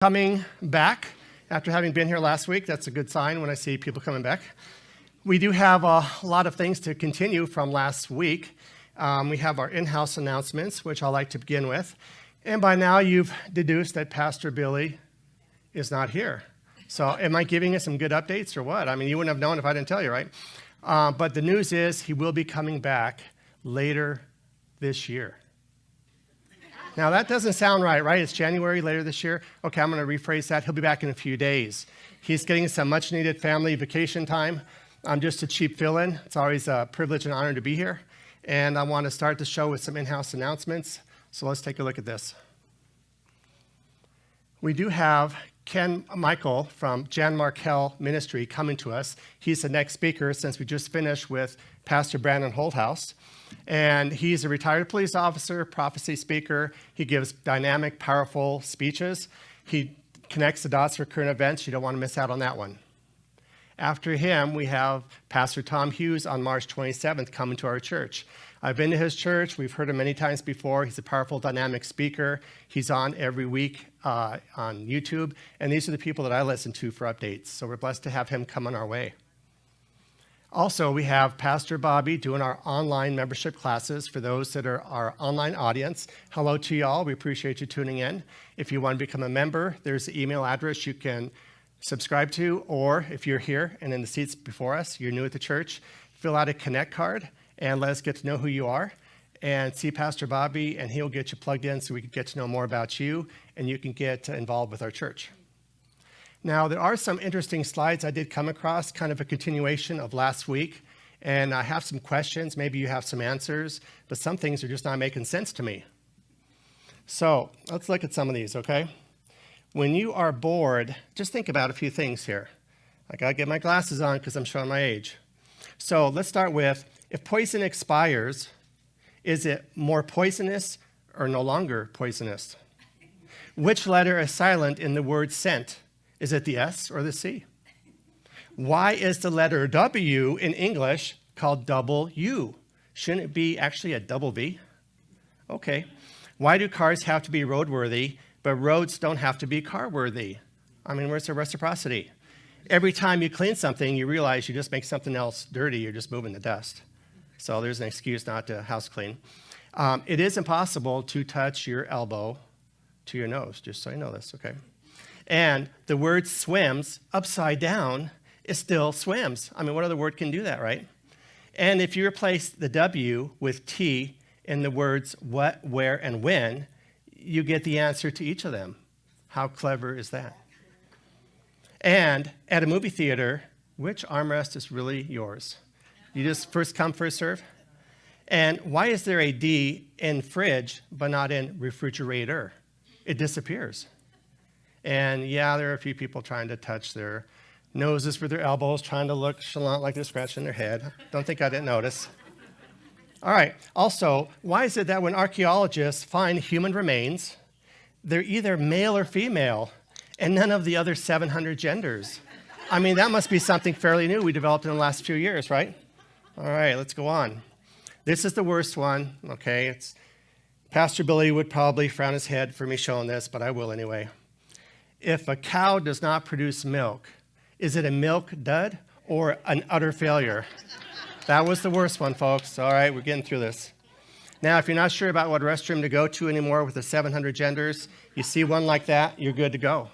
Coming back after having been here last week. That's a good sign when I see people coming back. We do have a lot of things to continue from last week. We have our in-house announcements, which I'd like to begin with. And by now, you've deduced that Pastor Billy is not here. So am I giving you some good updates or what? I mean, you wouldn't have known if I didn't tell you, right? But the news is he will be coming back later this year. Now, that doesn't sound right? It's January later this year. Okay, I'm going to rephrase that. He'll be back in a few days. He's getting some much-needed family vacation time. I'm just a cheap fill-in. It's always a privilege and honor to be here. And I want to start the show with some in-house announcements. So let's take a look at this. We do have Ken Michael from Jan Markell Ministry coming to us. He's the next speaker since we just finished with Pastor Brandon Holthouse. And he's a retired police officer, prophecy speaker. He gives dynamic, powerful speeches. He connects the dots for current events. You don't want to miss out on that one. After him, we have Pastor Tom Hughes on March 27th coming to our church. I've been to his church. We've heard him many times before. He's a powerful, dynamic speaker. He's on every week on YouTube. And these are the people that I listen to for updates. So we're blessed to have him come on our way. Also, we have Pastor Bobby doing our online membership classes for those that are our online audience. Hello to y'all. We appreciate you tuning in. If you want to become a member, there's the email address you can subscribe to, or if you're here and in the seats before us, you're new at the church, fill out a Connect card and let us get to know who you are and see Pastor Bobby, and he'll get you plugged in so we can get to know more about you and you can get involved with our church. Now, there are some interesting slides I did come across, kind of a continuation of last week, and I have some questions. Maybe you have some answers, but some things are just not making sense to me. So let's look at some of these, okay? When you are bored, just think about a few things here. I got to get my glasses on because I'm showing my age. So let's start with, if poison expires, is it more poisonous or no longer poisonous? Which letter is silent in the word sent? Is it the S or the C? Why is the letter W in English called double U? Shouldn't it be actually a double V? Okay. Why do cars have to be roadworthy, but roads don't have to be car-worthy? I mean, where's the reciprocity? Every time you clean something, you realize you just make something else dirty. You're just moving the dust. So there's an excuse not to house clean. It is impossible to touch your elbow to your nose, just so you know this, okay? And the word swims upside down is still swims. I mean, what other word can do that, right? And if you replace the W with T in the words what, where, and when, you get the answer to each of them. How clever is that? And at a movie theater, which armrest is really yours? You just first come, first serve? And why is there a D in fridge but not in refrigerator? It disappears. And yeah, there are a few people trying to touch their noses with their elbows, trying to look chalant like they're scratching their head. Don't think I didn't notice. All right. Also, why is it that when archaeologists find human remains, they're either male or female, and none of the other 700 genders? I mean, that must be something fairly new we developed in the last few years, right? All right, let's go on. This is the worst one, okay? Pastor Billy would probably frown his head for me showing this, but I will anyway. If a cow does not produce milk, is it a milk dud or an utter failure? That was the worst one, folks. All right, we're getting through this. Now, if you're not sure about what restroom to go to anymore with the 700 genders, you see one like that, you're good to go.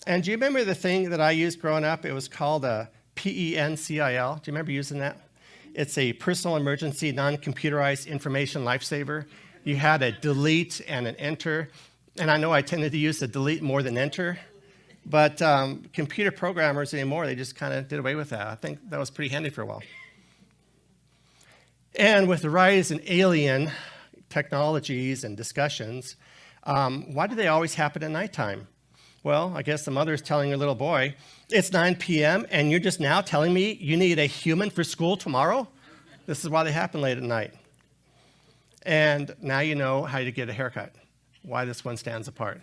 And do you remember the thing that I used growing up? It was called a PENCIL. Do you remember using that? It's a personal emergency non-computerized information lifesaver. You had a delete and an enter. And I know I tended to use the delete more than enter, but computer programmers anymore, they just kind of did away with that. I think that was pretty handy for a while. And with the rise in alien technologies and discussions, why do they always happen at nighttime? Well, I guess the mother's telling her little boy, it's 9 p.m. and you're just now telling me you need a human for school tomorrow? This is why they happen late at night. And now you know how to get a haircut. Why this one stands apart.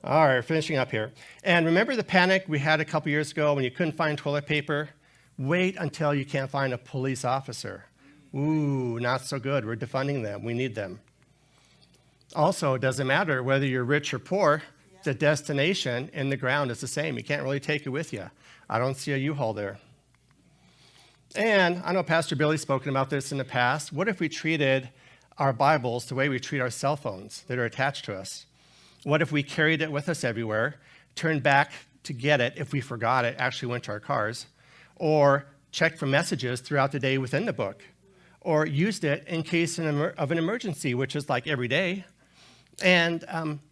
All right, finishing up here. And remember the panic we had a couple years ago when you couldn't find toilet paper? Wait until you can't find a police officer. Ooh, not so good. We're defunding them. We need them. Also, it doesn't matter whether you're rich or poor, the destination in the ground is the same. You can't really take it with you. I don't see a U-Haul there. And I know Pastor Billy's spoken about this in the past. What if we treated our Bibles the way we treat our cell phones that are attached to us? What if we carried it with us everywhere, turned back to get it if we forgot it, actually went to our cars, or checked for messages throughout the day within the book, or used it in case of an emergency, which is like every day, and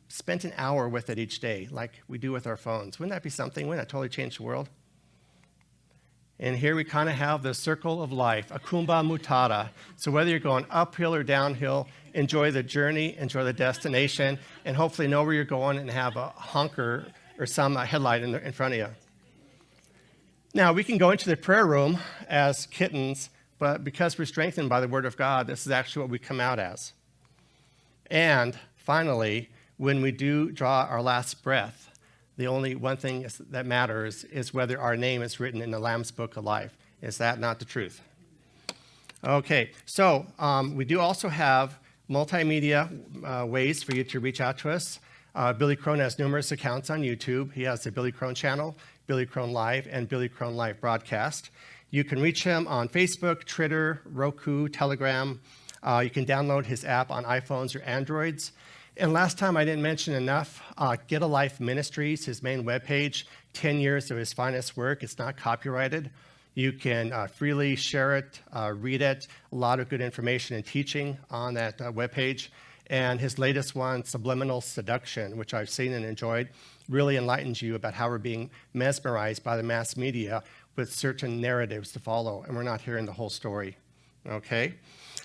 spent an hour with it each day, like we do with our phones? Wouldn't that be something? Wouldn't that totally change the world? And here we kind of have the circle of life, a kumba mutata. So whether you're going uphill or downhill, enjoy the journey, enjoy the destination, and hopefully know where you're going and have a honker or some headlight in front of you. Now, we can go into the prayer room as kittens, but because we're strengthened by the Word of God, this is actually what we come out as. And finally, when we do draw our last breath, the only one thing that matters is whether our name is written in the Lamb's Book of Life. Is that not the truth? Okay, so we do also have multimedia ways for you to reach out to us. Billy Crone has numerous accounts on YouTube. He has the Billy Crone channel, Billy Crone Live, and Billy Crone Live broadcast. You can reach him on Facebook, Twitter, Roku, Telegram. You can download his app on iPhones or Androids. And last time I didn't mention enough, Get a Life Ministries, his main webpage, 10 years of his finest work. It's not copyrighted. You can freely share it, read it. A lot of good information and teaching on that webpage. And his latest one, Subliminal Seduction, which I've seen and enjoyed, really enlightens you about how we're being mesmerized by the mass media with certain narratives to follow. And we're not hearing the whole story. Okay?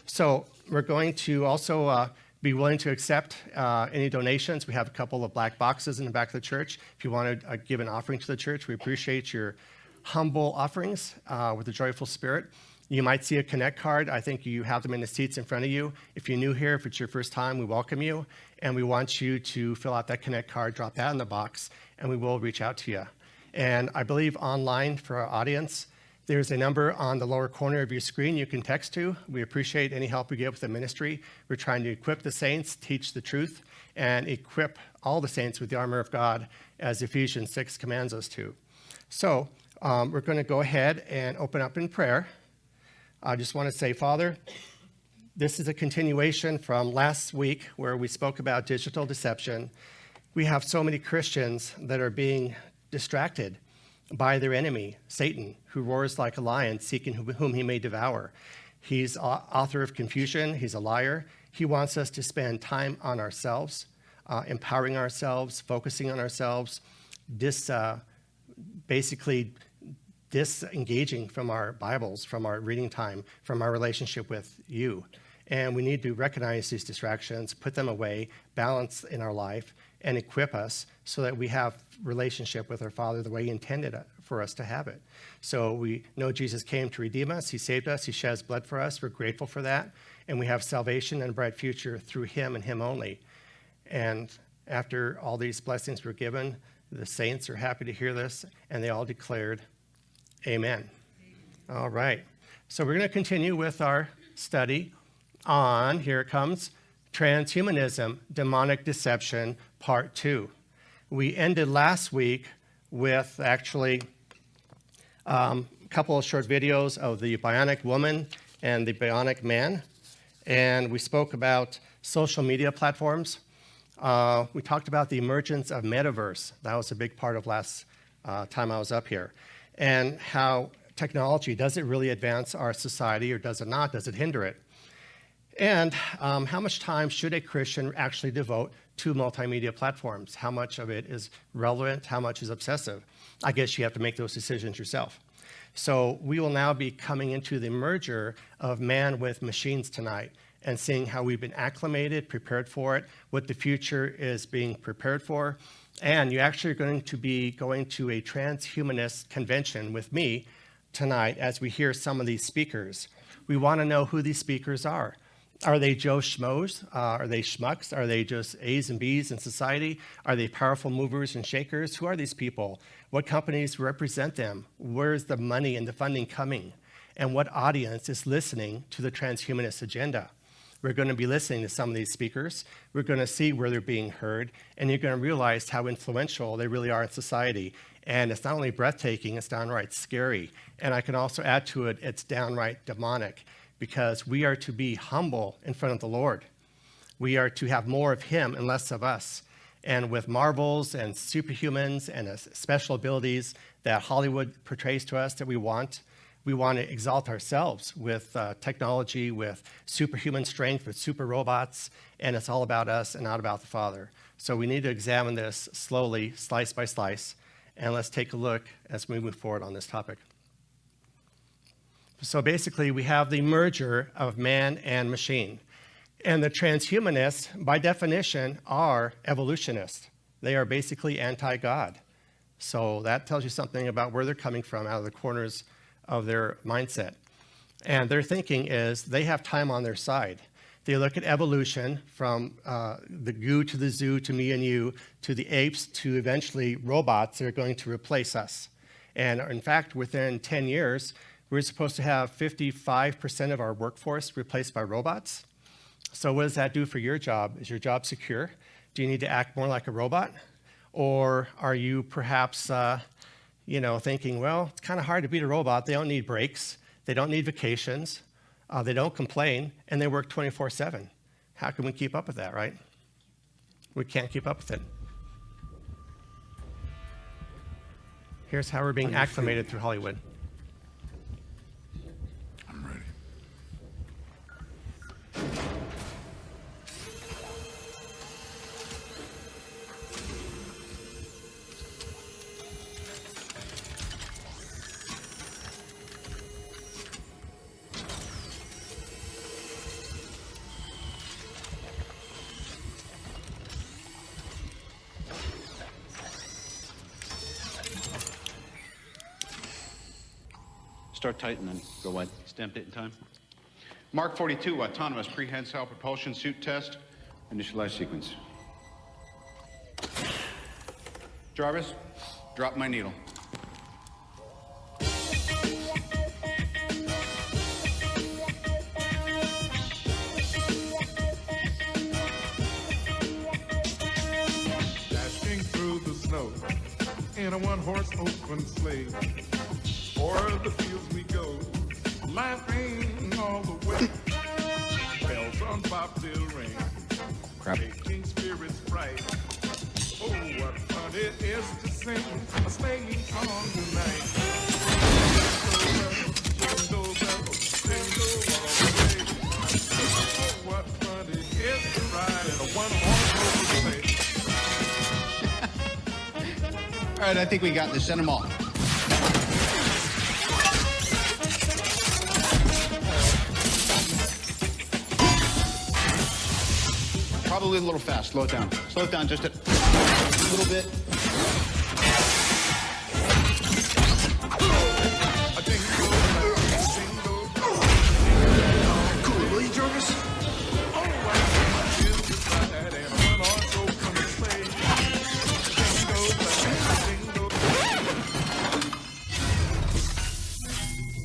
So we're going to also be willing to accept any donations. We have a couple of black boxes in the back of the church. If you want to give an offering to the church, we appreciate your humble offerings with a joyful spirit. You might see a Connect card. I think you have them in the seats in front of you. If you're new here, if it's your first time, we welcome you. And we want you to fill out that Connect card, drop that in the box, and we will reach out to you. And I believe online for our audience, there's a number on the lower corner of your screen you can text to. We appreciate any help we get with the ministry. We're trying to equip the saints, teach the truth, and equip all the saints with the armor of God as Ephesians 6 commands us to. So we're going to go ahead and open up in prayer. I just want to say, Father, this is a continuation from last week where we spoke about digital deception. We have so many Christians that are being distracted by their enemy, Satan, who roars like a lion, seeking whom he may devour. He's author of confusion. He's a liar. He wants us to spend time on ourselves, empowering ourselves, focusing on ourselves, basically disengaging from our Bibles, from our reading time, from our relationship with you. And we need to recognize these distractions, put them away, balance in our life, and equip us so that we have relationship with our Father the way he intended for us to have it. So we know Jesus came to redeem us. He saved us. He shed his blood for us. We're grateful for that. And we have salvation and a bright future through him and him only. And after all these blessings were given, the saints are happy to hear this, and they all declared, Amen. All right. So we're going to continue with our study on, here it comes, Transhumanism, Demonic Deception, Part 2. We ended last week with actually a couple of short videos of the bionic woman and the bionic man. And we spoke about social media platforms. We talked about the emergence of metaverse. That was a big part of last time I was up here. And how technology, does it really advance our society or does it not? Does it hinder it? And how much time should a Christian actually devote to multimedia platforms? How much of it is relevant? How much is obsessive? I guess you have to make those decisions yourself. So we will now be coming into the merger of man with machines tonight and seeing how we've been acclimated, prepared for it, what the future is being prepared for. And you actually are going to be going to a transhumanist convention with me tonight as we hear some of these speakers. We want to know who these speakers are. Are they Joe Schmoes? Are they schmucks? Are they just A's and B's in society? Are they powerful movers and shakers? Who are these people? What companies represent them? Where's the money and the funding coming? And what audience is listening to the transhumanist agenda? We're going to be listening to some of these speakers. We're going to see where they're being heard, and you're going to realize how influential they really are in society. And it's not only breathtaking, it's downright scary. And I can also add to it, it's downright demonic, because we are to be humble in front of the Lord. We are to have more of him and less of us. And with marvels and superhumans and special abilities that Hollywood portrays to us that we want to exalt ourselves with technology, with superhuman strength, with super robots, and it's all about us and not about the Father. So we need to examine this slowly, slice by slice, and let's take a look as we move forward on this topic. So basically, we have the merger of man and machine. And the transhumanists, by definition, are evolutionists. They are basically anti-God. So that tells you something about where they're coming from out of the corners of their mindset. And their thinking is they have time on their side. They look at evolution from the goo to the zoo to me and you to the apes to eventually robots that are going to replace us. And in fact, within 10 years, we're supposed to have 55% of our workforce replaced by robots. So what does that do for your job? Is your job secure? Do you need to act more like a robot? Or are you perhaps, thinking, well, it's kind of hard to beat a robot. They don't need breaks. They don't need vacations. They don't complain, and they work 24/7. How can we keep up with that, right? We can't keep up with it. Here's how we're being acclimated through Hollywood. I'm ready. Start tight and then go wide. Stamp date and time. Mark 42, autonomous prehensile propulsion suit test. Initialize sequence. Jarvis, drop my needle. Dashing through the snow in a one-horse open sleigh. O'er the fields we go, laughing all the way. Bells on bobtail ring, making spirits bright. Oh, what fun it is to sing a sleighing song tonight. Jingle bells, jingle all the way. Oh, what fun it is to ride in a one-horse open sleigh. All right, I think we got this. Send them all. Probably a little fast. Slow it down. Slow it down just a little bit. Cool, will you, Jarvis?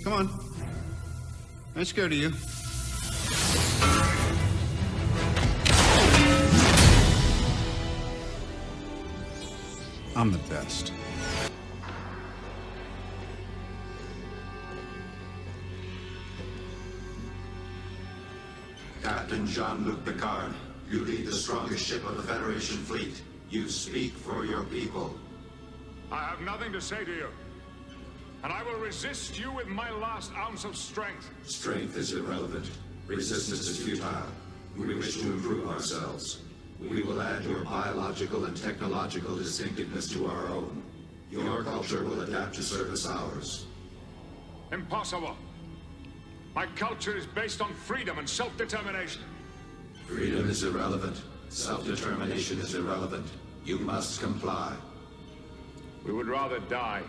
Come on. Let's go to you. I'm the best. Captain Jean-Luc Picard, you lead the strongest ship of the Federation fleet. You speak for your people. I have nothing to say to you, and I will resist you with my last ounce of strength. Strength is irrelevant. Resistance is futile. We wish to improve ourselves. We will add your biological and technological distinctiveness to our own. Your culture will adapt to service ours. Impossible. My culture is based on freedom and self-determination. Freedom is irrelevant. Self-determination is irrelevant. You must comply. We would rather die.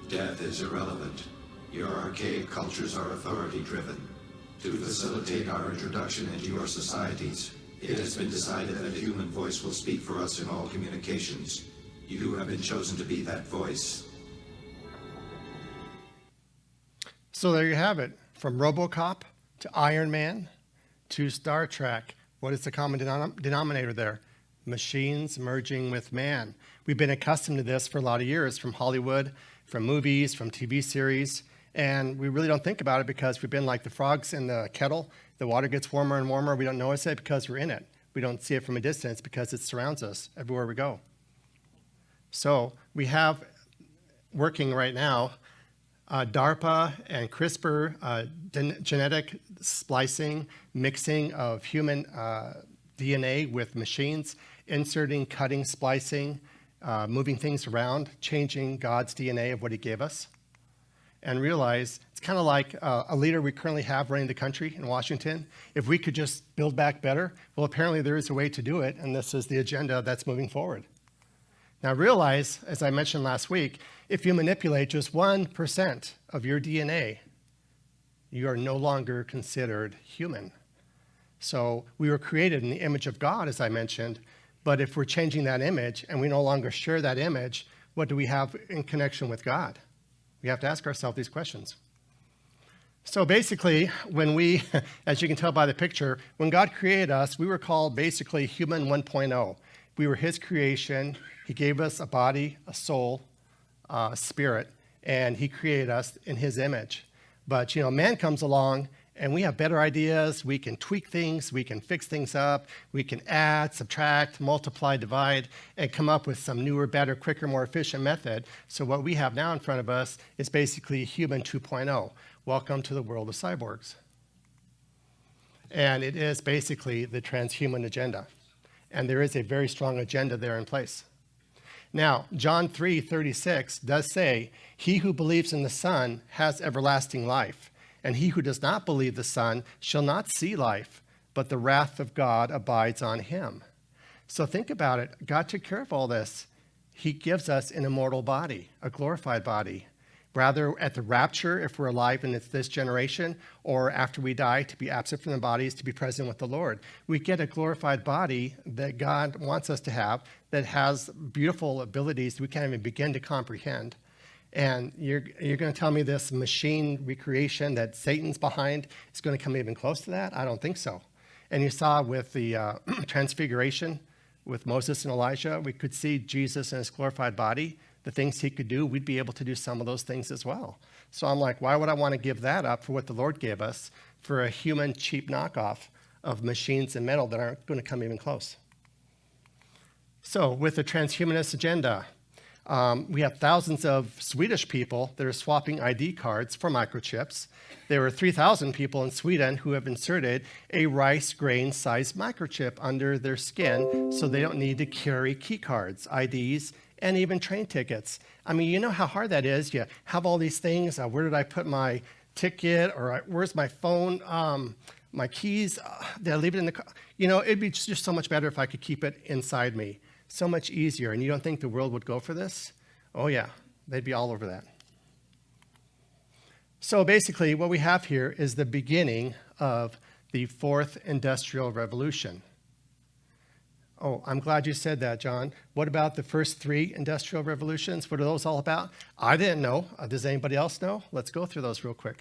Death is irrelevant. Your archaic cultures are authority-driven. To facilitate our introduction into your societies, it has been decided that a human voice will speak for us in all communications. You have been chosen to be that voice. So there you have it. From RoboCop to Iron Man to Star Trek. What is the common denominator there? Machines merging with man. We've been accustomed to this for a lot of years, from Hollywood, from movies, from TV series, and we really don't think about it because we've been like the frogs in the kettle. The water gets warmer and warmer. We don't notice it because we're in it. We don't see it from a distance because it surrounds us everywhere we go. So we have working right now DARPA and CRISPR, genetic splicing, mixing of human DNA with machines, inserting, cutting, splicing, moving things around, changing God's DNA of what he gave us. And realize it's kind of like a leader we currently have running the country in Washington. If we could just build back better, well, apparently there is a way to do it, and this is the agenda that's moving forward. Now realize, as I mentioned last week, if you manipulate just 1% of your DNA, you are no longer considered human. So we were created in the image of God, as I mentioned, but if we're changing that image and we no longer share that image, what do we have in connection with God? We have to ask ourselves these questions. So basically, when we, as you can tell by the picture, when God created us, we were called basically human 1.0. We were his creation. He gave us a body, a soul, a spirit, and he created us in his image. But, man comes along, and we have better ideas. We can tweak things. We can fix things up. We can add, subtract, multiply, divide, and come up with some newer, better, quicker, more efficient method. So what we have now in front of us is basically human 2.0. Welcome to the world of cyborgs. And it is basically the transhuman agenda. And there is a very strong agenda there in place. Now, John 3:36 does say, "He who believes in the Son has everlasting life, and he who does not believe the Son shall not see life, but the wrath of God abides on him." So think about it. God took care of all this. He gives us an immortal body, a glorified body. Rather at the rapture, if we're alive in this generation, or after we die, to be absent from the bodies, to be present with the Lord. We get a glorified body that God wants us to have that has beautiful abilities we can't even begin to comprehend. And you're going to tell me this machine recreation that Satan's behind is going to come even close to that? I don't think so. And you saw with the transfiguration with Moses and Elijah, we could see Jesus in his glorified body. The things he could do, we'd be able to do some of those things as well. So I'm like, why would I want to give that up for what the Lord gave us for a human cheap knockoff of machines and metal that aren't going to come even close? So with the transhumanist agenda, we have thousands of Swedish people that are swapping ID cards for microchips. There were 3,000 people in Sweden who have inserted a rice grain-sized microchip under their skin so they don't need to carry key cards, IDs, and even train tickets. I mean, you know how hard that is. You have all these things. Where did I put my ticket? Or where's my phone? My keys? Did I leave it in the car? It'd be just so much better if I could keep it inside me. So much easier. And you don't think the world would go for this? Oh, yeah. They'd be all over that. So basically, what we have here is the beginning of the fourth industrial revolution. Oh, I'm glad you said that, John. What about the first three industrial revolutions? What are those all about? I didn't know. Does anybody else know? Let's go through those real quick.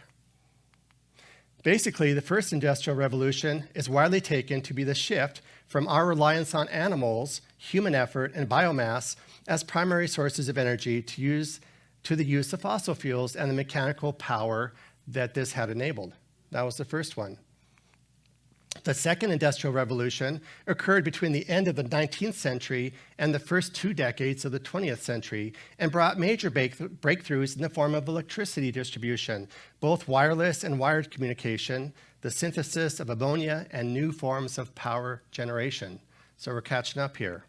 Basically, the first industrial revolution is widely taken to be the shift from our reliance on animals, human effort, and biomass as primary sources of energy to the use of fossil fuels and the mechanical power that this had enabled. That was the first one. The second industrial revolution occurred between the end of the 19th century and the first 2 decades of the 20th century and brought major breakthroughs in the form of electricity distribution, both wireless and wired communication, the synthesis of ammonia, and new forms of power generation. So we're catching up here.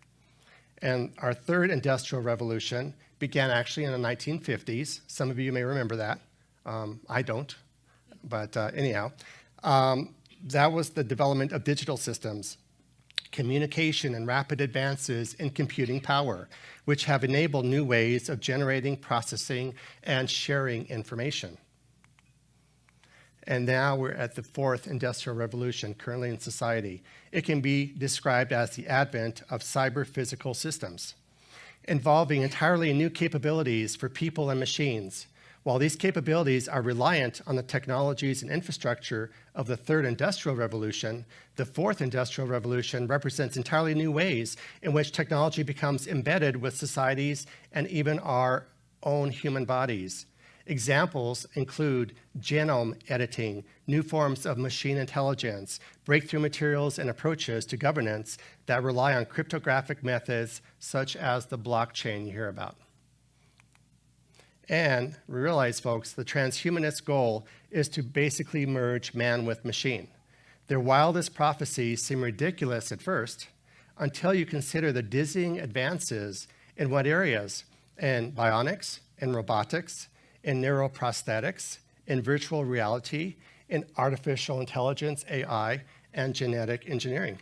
And our third industrial revolution began actually in the 1950s. Some of you may remember that. I don't, but anyhow. That was the development of digital systems, communication, and rapid advances in computing power, which have enabled new ways of generating, processing, and sharing information. And now we're at the fourth industrial revolution currently in society. It can be described as the advent of cyber-physical systems, involving entirely new capabilities for people and machines. While these capabilities are reliant on the technologies and infrastructure of the third industrial revolution, the fourth industrial revolution represents entirely new ways in which technology becomes embedded with societies and even our own human bodies. Examples include genome editing, new forms of machine intelligence, breakthrough materials and approaches to governance that rely on cryptographic methods such as the blockchain you hear about. And we realize, folks, the transhumanist goal is to basically merge man with machine. Their wildest prophecies seem ridiculous at first until you consider the dizzying advances in what areas? In bionics, in robotics, in neuroprosthetics, in virtual reality, in artificial intelligence, AI, and genetic engineering.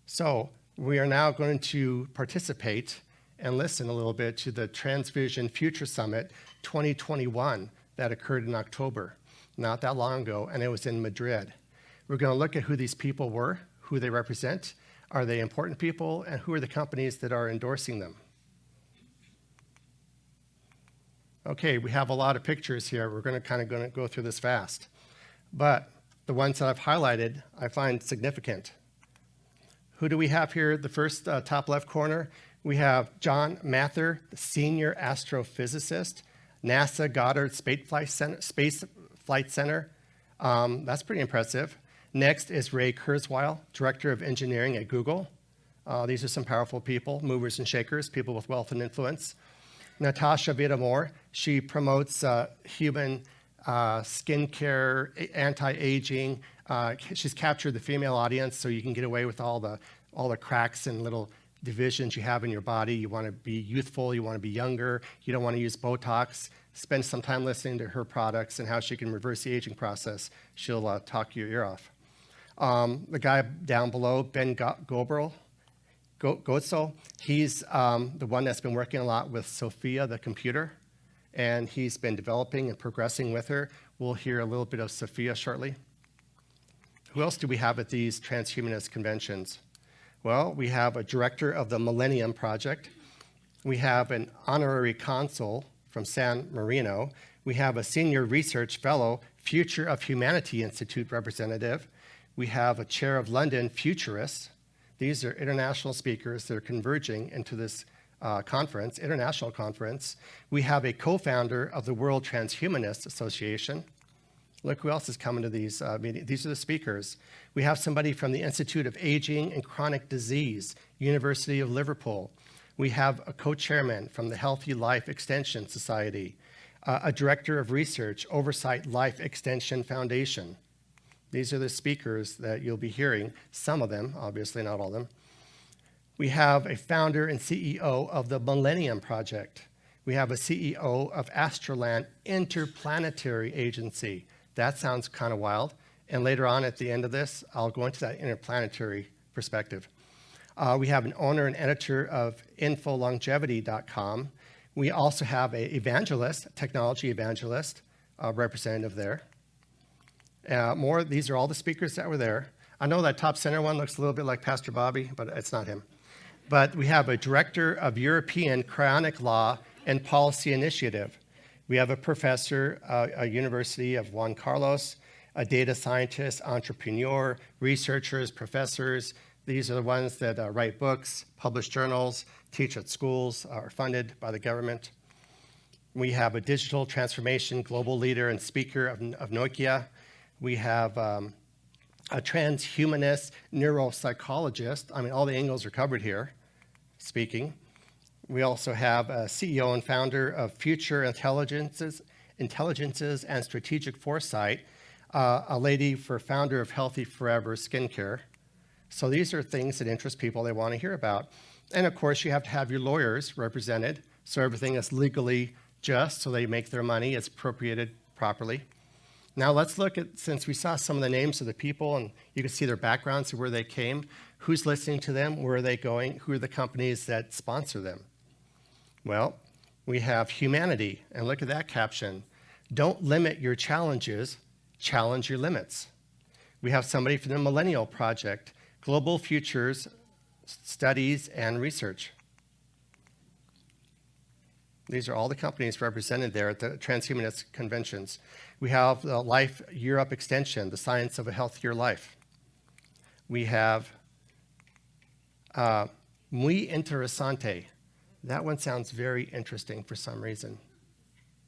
So we are now going to participate and listen a little bit to the Transvision Future Summit 2021 that occurred in October, not that long ago, and it was in Madrid. We're going to look at who these people were, who they represent, are they important people, and who are the companies that are endorsing them. Okay, we have a lot of pictures here. We're going to go through this fast. But the ones that I've highlighted, I find significant. Who do we have here? The first top left corner, we have John Mather, the senior astrophysicist, NASA Goddard Space Flight Center. That's pretty impressive. Next is Ray Kurzweil, director of engineering at Google. These are some powerful people, movers and shakers, people with wealth and influence. Natasha Vita-More, she promotes human skincare, anti-aging. She's captured the female audience, so you can get away with all the cracks and little divisions you have in your body. You want to be youthful, you want to be younger, you don't want to use Botox. Spend some time listening to her products and how she can reverse the aging process. She'll talk your ear off. The guy down below, Ben Gotzel, he's the one that's been working a lot with Sophia, the computer, and he's been developing and progressing with her. We'll hear a little bit of Sophia shortly. Who else do we have at these transhumanist conventions? Well, we have a director of the Millennium Project. We have an honorary consul from San Marino. We have a senior research fellow, Future of Humanity Institute representative. We have a chair of London Futurists. These are international speakers that are converging into this international conference. We have a co-founder of the World Transhumanist Association. Look who else is coming to these meetings. These are the speakers. We have somebody from the Institute of Aging and Chronic Disease, University of Liverpool. We have a co-chairman from the Healthy Life Extension Society, a director of research, Oversight Life Extension Foundation. These are the speakers that you'll be hearing, some of them, obviously not all of them. We have a founder and CEO of the Millennium Project. We have a CEO of Astroland Interplanetary Agency. That sounds kind of wild. And later on at the end of this, I'll go into that interplanetary perspective. We have an owner and editor of InfoLongevity.com. We also have an evangelist, technology evangelist, representative there. These are all the speakers that were there. I know that top center one looks a little bit like Pastor Bobby, but it's not him. But we have a director of European Cryonic Law and Policy Initiative. We have a professor, a University of Juan Carlos, a data scientist, entrepreneur, researchers, professors. These are the ones that write books, publish journals, teach at schools, are funded by the government. We have a digital transformation global leader and speaker of Nokia. We have a transhumanist neuropsychologist. I mean, all the angles are covered here, speaking. We also have a CEO and founder of Future Intelligences and Strategic Foresight, a lady for founder of Healthy Forever Skincare. So these are things that interest people they want to hear about. And of course, you have to have your lawyers represented, so everything is legally just, so they make their money, it's appropriated properly. Now let's look at, since we saw some of the names of the people and you can see their backgrounds and where they came, who's listening to them, where are they going, who are the companies that sponsor them? Well, we have humanity, and look at that caption. Don't limit your challenges, challenge your limits. We have somebody from the Millennial Project, Global Futures Studies and Research. These are all the companies represented there at the transhumanist conventions. We have the Life Europe Extension, the science of a healthier life. We have Muy Interesante. That one sounds very interesting for some reason.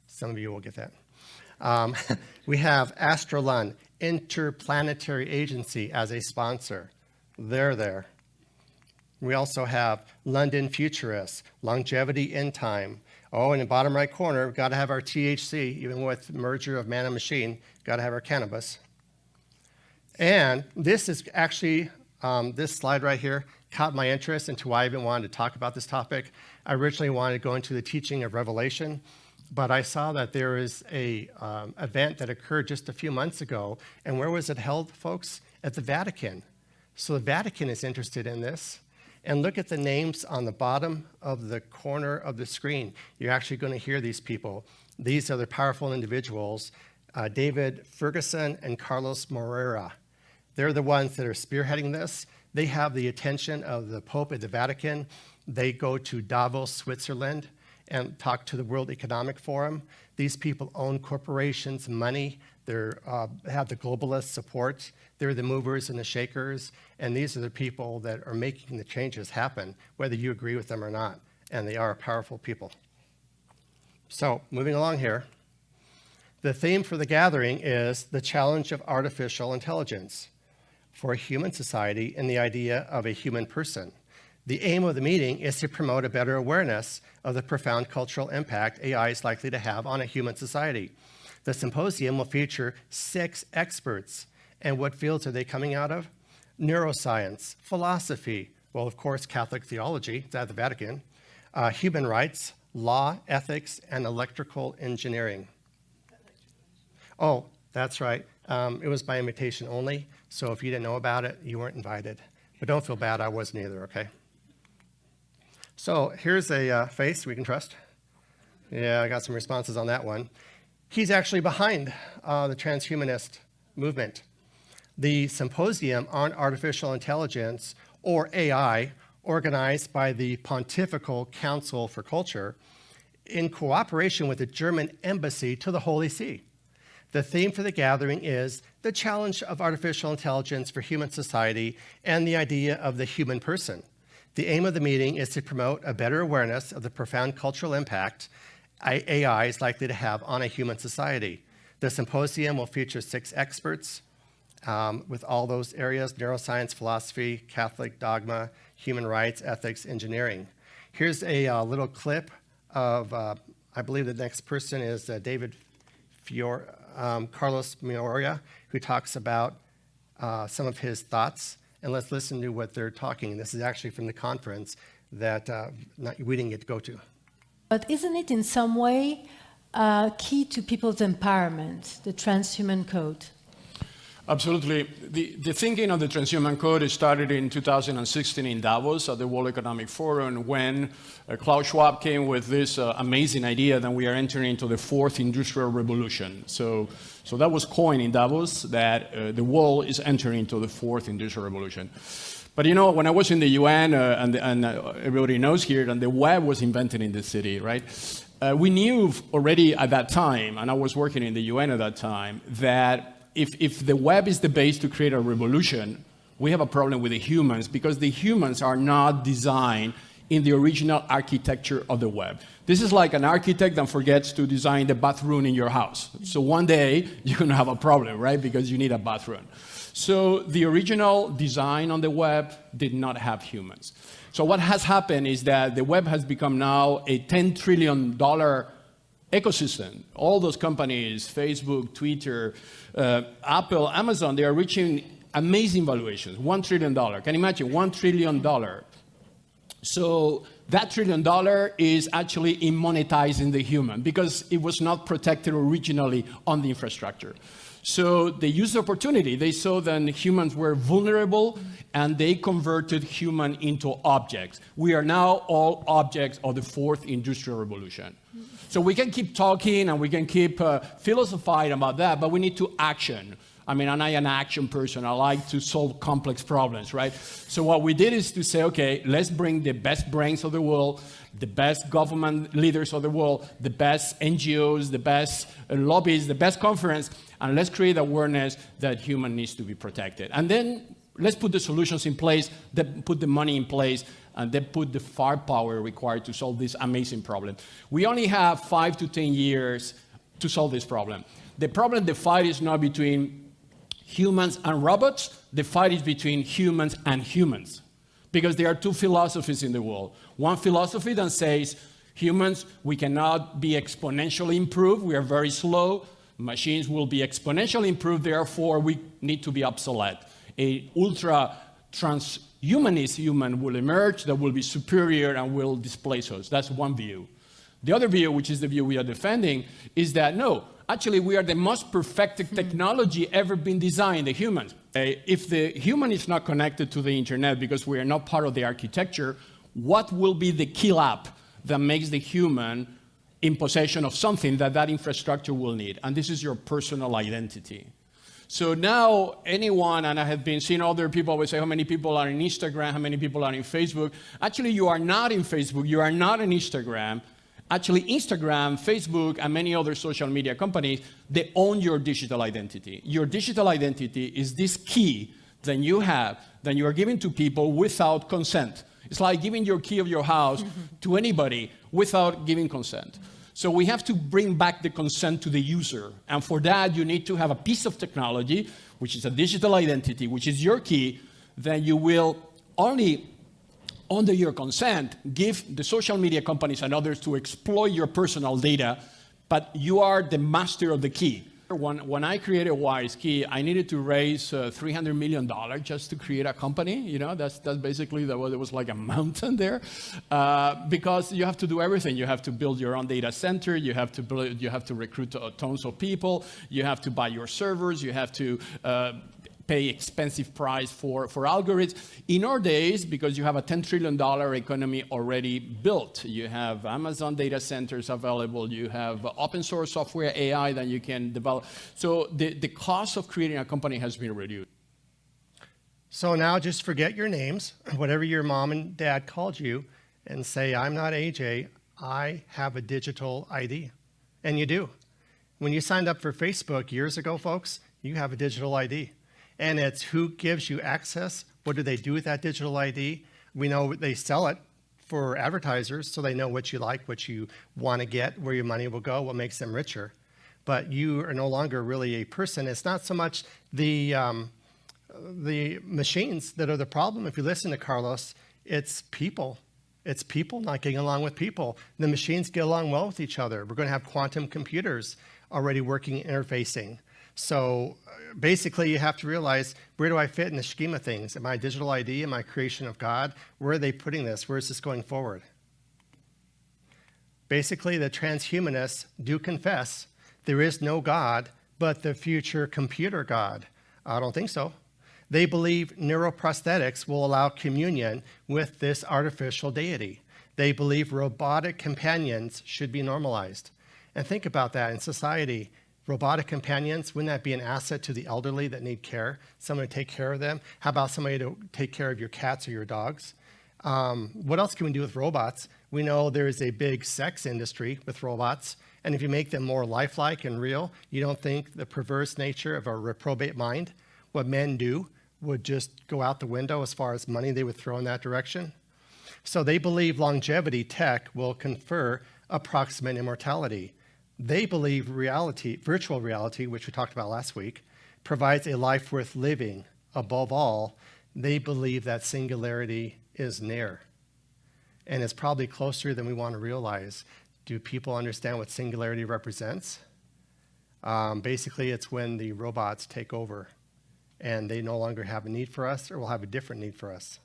Some of you will get that. We have Astrolun, Interplanetary Agency, as a sponsor. They're there. We also have London Futurists, Longevity in Time. Oh, in the bottom right corner, we've got to have our THC, even with merger of man and machine, got to have our cannabis. And this is actually, this slide right here caught my interest into why I even wanted to talk about this topic. I originally wanted to go into the teaching of Revelation, but I saw that there is a event that occurred just a few months ago. And where was it held, folks? At the Vatican. So the Vatican is interested in this. And look at the names on the bottom of the corner of the screen. You're actually going to hear these people. These are the powerful individuals, David Ferguson and Carlos Moreira. They're the ones that are spearheading this. They have the attention of the Pope at the Vatican. They go to Davos, Switzerland, and talk to the World Economic Forum. These people own corporations, money. They have the globalist support. They're the movers and the shakers. And these are the people that are making the changes happen, whether you agree with them or not. And they are powerful people. So, moving along here. The theme for the gathering is the challenge of artificial intelligence for a human society and the idea of a human person. The aim of the meeting is to promote a better awareness of the profound cultural impact AI is likely to have on a human society. The symposium will feature 6 experts. And what fields are they coming out of? Neuroscience, philosophy, well, of course, Catholic theology, it's at the Vatican, human rights, law, ethics, and electrical engineering. Oh, that's right. It was by invitation only, so if you didn't know about it, you weren't invited. But don't feel bad, I wasn't either, okay? So here's a face we can trust. Yeah, I got some responses on that one. He's actually behind the transhumanist movement. The Symposium on Artificial Intelligence, or AI, organized by the Pontifical Council for Culture, in cooperation with the German Embassy to the Holy See. The theme for the gathering is the challenge of artificial intelligence for human society and the idea of the human person. The aim of the meeting is to promote a better awareness of the profound cultural impact AI is likely to have on a human society. The symposium will feature 6 experts with all those areas: neuroscience, philosophy, Catholic dogma, human rights, ethics, engineering. Here's a little clip of, I believe the next person is David Carlos Moreira, who talks about some of his thoughts. And let's listen to what they're talking. This is actually from the conference that we didn't get to go to. But isn't it in some way key to people's empowerment, the transhuman code? Absolutely. The thinking of the Transhuman Code started in 2016 in Davos at the World Economic Forum when Klaus Schwab came with this amazing idea that we are entering into the 4th Industrial Revolution. So that was coined in Davos, that the world is entering into the 4th Industrial Revolution. But you know, when I was in the UN, and everybody knows here, that the web was invented in the city, right? We knew already at that time, and I was working in the UN at that time, that if the web is the base to create a revolution, we have a problem with the humans, because the humans are not designed in the original architecture of the web. This is like an architect that forgets to design the bathroom in your house. So one day, you're going to have a problem, right? Because you need a bathroom. So the original design on the web did not have humans. So what has happened is that the web has become now a $10 trillion ecosystem. All those companies, Facebook, Twitter, Apple, Amazon, they are reaching amazing valuations, $1 trillion. Can you imagine, $1 trillion? So that $1 trillion is actually immonetizing the human, because it was not protected originally on the infrastructure. So they used the opportunity. They saw that humans were vulnerable, and they converted human into objects. We are now all objects of the 4th Industrial Revolution. So we can keep talking and we can keep philosophizing about that, but we need to action. I mean, I'm an action person. I like to solve complex problems, right? So what we did is to say, okay, let's bring the best brains of the world, the best government leaders of the world, the best NGOs, the best lobbies, the best conference, and let's create awareness that human needs to be protected. And then let's put the solutions in place, then put the money in place, and then put the firepower required to solve this amazing problem. We only have 5 to 10 years to solve this problem. The fight is not between humans and robots, the fight is between humans and humans. Because there are two philosophies in the world. One philosophy that says, humans, we cannot be exponentially improved, we are very slow, machines will be exponentially improved, therefore we need to be obsolete. A ultra transhumanist human will emerge that will be superior and will displace us. That's one view. The other view, which is the view we are defending, is that no, actually we are the most perfected technology ever been designed, the humans. If the human is not connected to the internet because we are not part of the architecture, what will be the kill app that makes the human in possession of something that infrastructure will need? And this is your personal identity. So now anyone, and I have been seeing other people always say how many people are in Instagram, how many people are in Facebook. Actually, you are not in Facebook, you are not in Instagram. Actually, Instagram, Facebook, and many other social media companies, they own your digital identity. Your digital identity is this key that you have, that you are giving to people without consent. It's like giving your key of your house to anybody without giving consent. So we have to bring back the consent to the user. And for that, you need to have a piece of technology, which is a digital identity, which is your key, that you will only, under your consent, give the social media companies and others to exploit your personal data, but you are the master of the key. When I created Wise Key, I needed to raise $300 million just to create a company. You know, that's basically, there was like a mountain there, because you have to do everything. You have to build your own data center. You have to recruit tons of people. You have to buy your servers. You have to pay expensive price for algorithms. In our days, because you have a $10 trillion economy already built, you have Amazon data centers available, you have open source software, AI that you can develop. So the cost of creating a company has been reduced. So now just forget your names, whatever your mom and dad called you, and say, I'm not AJ, I have a digital ID. And you do. When you signed up for Facebook years ago, folks, you have a digital ID. And it's who gives you access, what do they do with that digital ID? We know they sell it for advertisers, so they know what you like, what you want to get, where your money will go, what makes them richer. But you are no longer really a person. It's not so much the machines that are the problem. If you listen to Carlos, it's people. It's people not getting along with people. The machines get along well with each other. We're going to have quantum computers already working, interfacing. So basically, you have to realize, where do I fit in the scheme of things? Am I a digital ID? Am I a creation of God? Where are they putting this? Where is this going forward? Basically, the transhumanists do confess there is no God, but the future computer God. I don't think so. They believe neuroprosthetics will allow communion with this artificial deity. They believe robotic companions should be normalized. And think about that in society. Robotic companions, wouldn't that be an asset to the elderly that need care? Someone to take care of them? How about somebody to take care of your cats or your dogs? What else can we do with robots? We know there is a big sex industry with robots, and if you make them more lifelike and real, you don't think the perverse nature of a reprobate mind, what men do, would just go out the window as far as money they would throw in that direction? So they believe longevity tech will confer approximate immortality. They believe reality, virtual reality, which we talked about last week, provides a life worth living. Above all, they believe that singularity is near. And it's probably closer than we want to realize. Do people understand what singularity represents? Basically, it's when the robots take over and they no longer have a need for us, or will have a different need for us.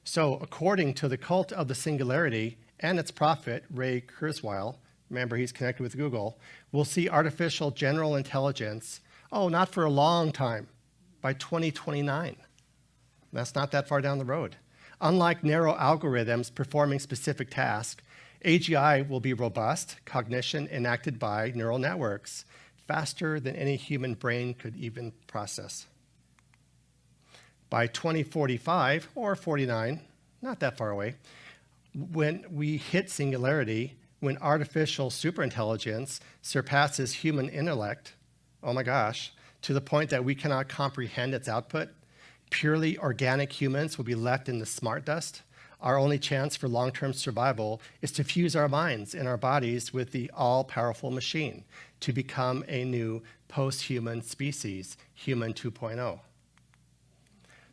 So according to the cult of the singularity and its prophet, Ray Kurzweil, remember he's connected with Google, we'll see artificial general intelligence, not for a long time, by 2029. That's not that far down the road. Unlike narrow algorithms performing specific tasks, AGI will be robust cognition enacted by neural networks. faster than any human brain could even process. By 2045 or 49, not that far away, when we hit singularity, when artificial superintelligence surpasses human intellect, oh my gosh, to the point that we cannot comprehend its output, purely organic humans will be left in the smart dust. Our only chance for long-term survival is to fuse our minds and our bodies with the all-powerful machine to become a new post-human species, human 2.0.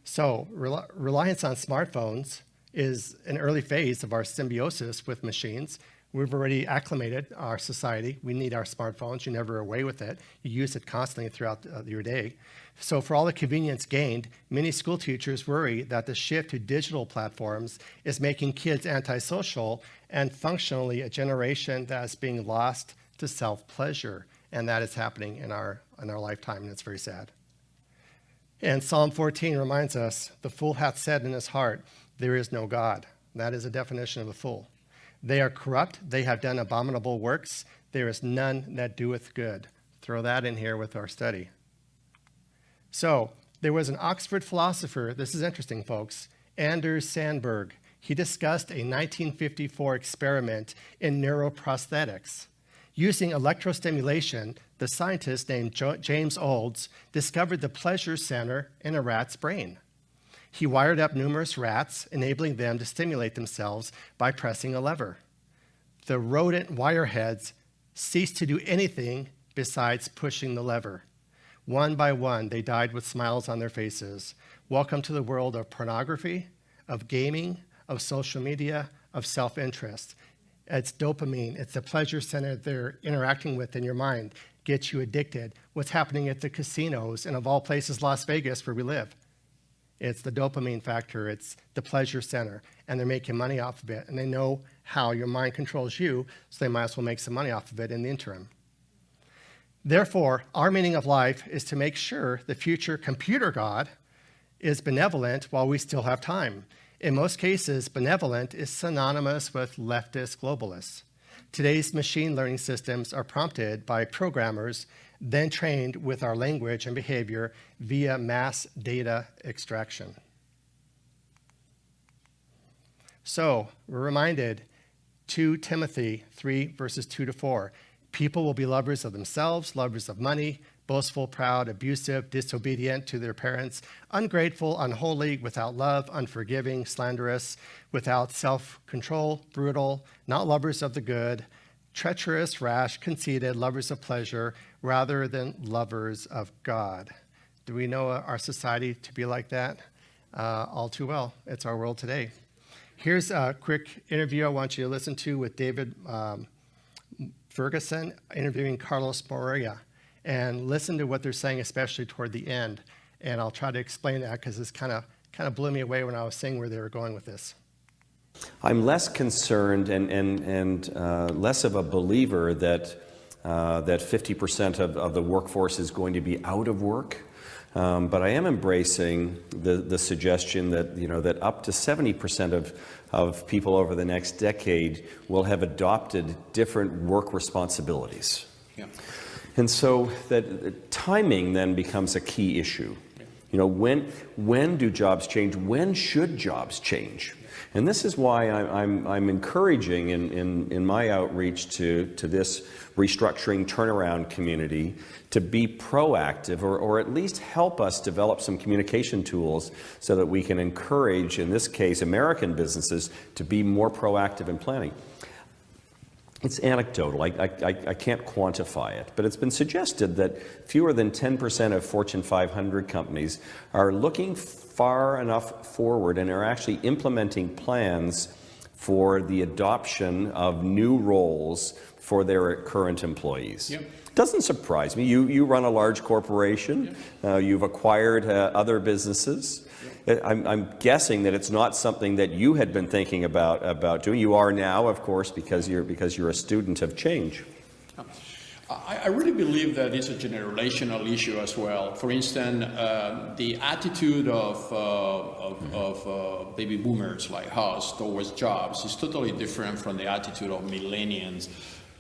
So reliance on smartphones is an early phase of our symbiosis with machines. We've already acclimated our society. We need our smartphones. You're never away with it. You use it constantly throughout your day. So for all the convenience gained, many school teachers worry that the shift to digital platforms is making kids antisocial and functionally a generation that is being lost to self-pleasure. And that is happening in our lifetime, and it's very sad. And Psalm 14 reminds us, the fool hath said in his heart, there is no God. That is a definition of a fool. They are corrupt. They have done abominable works. There is none that doeth good. Throw that in here with our study. So there was an Oxford philosopher. This is interesting, folks. Anders Sandberg. He discussed a 1954 experiment in neuroprosthetics. Using electrostimulation, the scientist named James Olds discovered the pleasure center in a rat's brain. He wired up numerous rats, enabling them to stimulate themselves by pressing a lever. The rodent wireheads ceased to do anything besides pushing the lever. One by one, they died with smiles on their faces. Welcome to the world of pornography, of gaming, of social media, of self-interest. It's dopamine. It's the pleasure center they're interacting with in your mind. Gets you addicted. What's happening at the casinos, and of all places, Las Vegas, where we live. It's the dopamine factor. It's the pleasure center. And they're making money off of it. And they know how your mind controls you, so they might as well make some money off of it in the interim. Therefore, our meaning of life is to make sure the future computer God is benevolent while we still have time. In most cases, benevolent is synonymous with leftist globalists. Today's machine learning systems are prompted by programmers, then trained with our language and behavior via mass data extraction. So we're reminded, 2 Timothy 3, verses 2-4, people will be lovers of themselves, lovers of money, boastful, proud, abusive, disobedient to their parents, ungrateful, unholy, without love, unforgiving, slanderous, without self-control, brutal, not lovers of the good, treacherous, rash, conceited, lovers of pleasure, rather than lovers of God. Do we know our society to be like that? All too well. It's our world today. Here's a quick interview I want you to listen to with David Ferguson interviewing Carlos Moreira. And listen to what they're saying, especially toward the end. And I'll try to explain that because this kind of blew me away when I was seeing where they were going with this. I'm less concerned and less of a believer that 50% of the workforce is going to be out of work. But I am embracing the suggestion that that up to 70% of people over the next decade will have adopted different work responsibilities. Yeah. And so that timing then becomes a key issue. When do jobs change? When should jobs change? And this is why I'm encouraging in my outreach to this restructuring turnaround community to be proactive or at least help us develop some communication tools so that we can encourage, in this case, American businesses to be more proactive in planning. It's anecdotal. I can't quantify it, but it's been suggested that fewer than 10% of Fortune 500 companies are looking far enough forward and are actually implementing plans for the adoption of new roles for their current employees. Yep. Doesn't surprise me. You run a large corporation. Yep. You've acquired other businesses. I'm guessing that it's not something that you had been thinking about doing. You are now, of course, because you're a student of change. I really believe that it's a generational issue as well. For instance, the attitude of baby boomers like us towards jobs is totally different from the attitude of millennials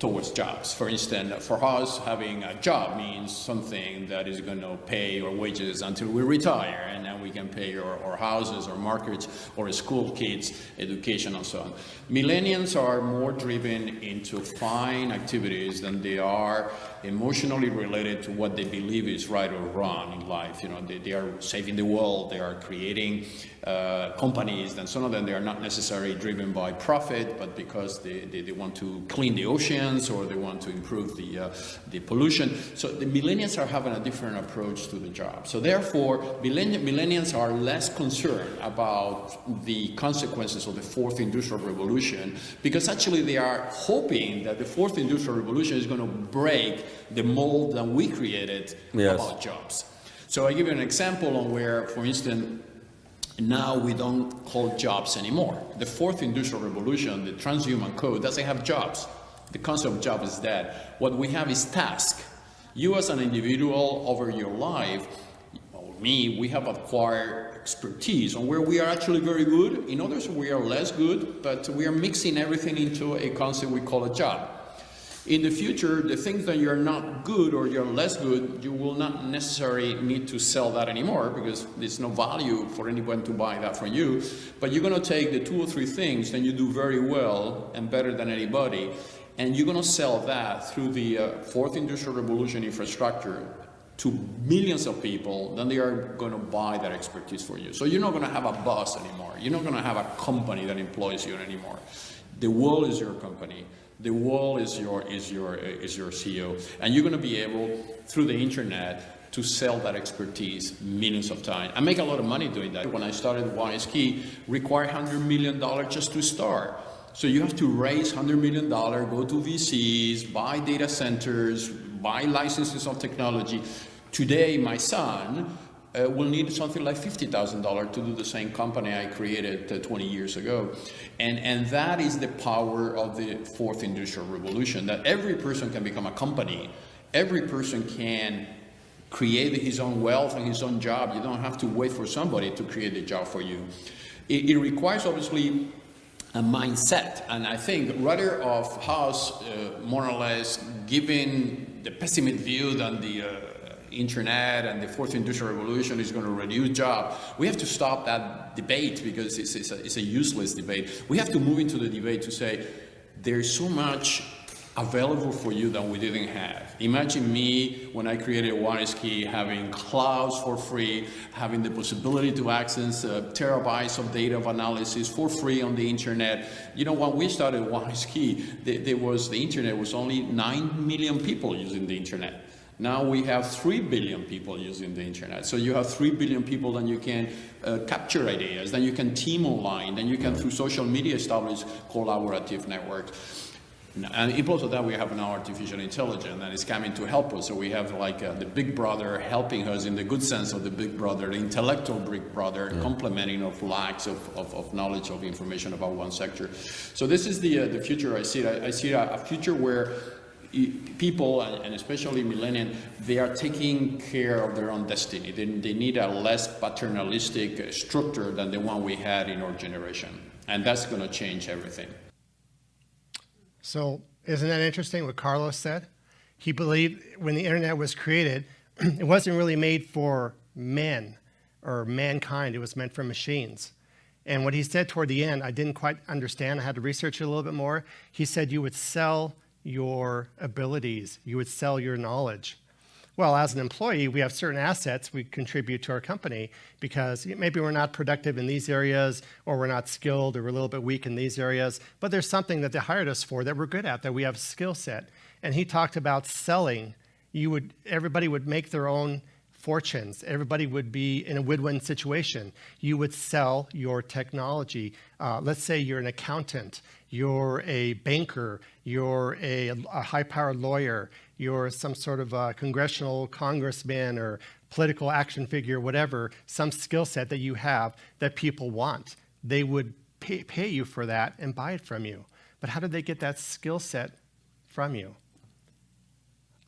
towards jobs. For instance, for us, having a job means something that is going to pay our wages until we retire, and then we can pay our houses, our markets, or school kids, education, and so on. Millennials are more driven into fine activities than they are emotionally related to what they believe is right or wrong in life. You know, they are saving the world, they are creating companies, and some of them, they are not necessarily driven by profit, but because they want to clean the oceans or they want to improve the pollution. So the millennials are having a different approach to the job. So therefore, millennials are less concerned about the consequences of the fourth industrial revolution, because actually they are hoping that the fourth industrial revolution is going to break the mold that we created about jobs. So I give you an example on where, for instance, now we don't call jobs anymore. The fourth industrial revolution, the transhuman code, doesn't have jobs. The concept of job is dead. What we have is task. You as an individual over your life, or me, we have acquired expertise on where we are actually very good. In others, we are less good, but we are mixing everything into a concept we call a job. In the future, the things that you're not good or you're less good, you will not necessarily need to sell that anymore, because there's no value for anyone to buy that from you. But you're going to take the 2 or 3 things that you do very well and better than anybody, and you're going to sell that through the fourth industrial revolution infrastructure to millions of people. Then they are going to buy that expertise for you. So you're not going to have a boss anymore. You're not going to have a company that employs you anymore. The world is your company. The world is your CEO, and you're going to be able, through the internet, to sell that expertise millions of times. I make a lot of money doing that. When I started WiseKey, required $100 million just to start. So you have to raise $100 million, go to VCs, buy data centers, buy licenses of technology. Today, my son will need something like $50,000 to do the same company I created 20 years ago. And that is the power of the fourth industrial revolution, that every person can become a company. Every person can create his own wealth and his own job. You don't have to wait for somebody to create the job for you. It requires, obviously, a mindset. And I think rather of us more or less giving the pessimist view that the internet and the fourth industrial revolution is going to reduce jobs, we have to stop that debate, because it's a useless debate. We have to move into the debate to say there's so much available for you that we didn't have. Imagine me, when I created WiseKey, having clouds for free, having the possibility to access terabytes of data of analysis for free on the internet. You know, when we started WiseKey, the internet was only 9 million people using the internet. Now we have 3 billion people using the internet. So you have 3 billion people, then you can capture ideas, then you can team online, then you can, through social media, establish collaborative networks. And in plus of that, we have now artificial intelligence that is coming to help us. So we have like the big brother helping us in the good sense of the big brother, the intellectual big brother, complementing of lacks of knowledge, of information about one sector. So this is the future I see. I see a future where people, and especially millennials, they are taking care of their own destiny. They need a less paternalistic structure than the one we had in our generation. And that's going to change everything. So isn't that interesting what Carlos said? He believed when the internet was created, it wasn't really made for men or mankind. It was meant for machines. And what he said toward the end, I didn't quite understand. I had to research it a little bit more. He said you would sell your abilities. You would sell your knowledge. Well, as an employee, we have certain assets we contribute to our company because maybe we're not productive in these areas, or we're not skilled, or we're a little bit weak in these areas, but there's something that they hired us for that we're good at, that we have skill set. And he talked about selling. Everybody would make their own fortunes. Everybody would be in a win-win situation. You would sell your technology. Let's say you're an accountant, you're a banker, you're a high-powered lawyer, you're some sort of a congressional congressman or political action figure, whatever, some skill set that you have that people want. They would pay you for that and buy it from you. But how did they get that skill set from you?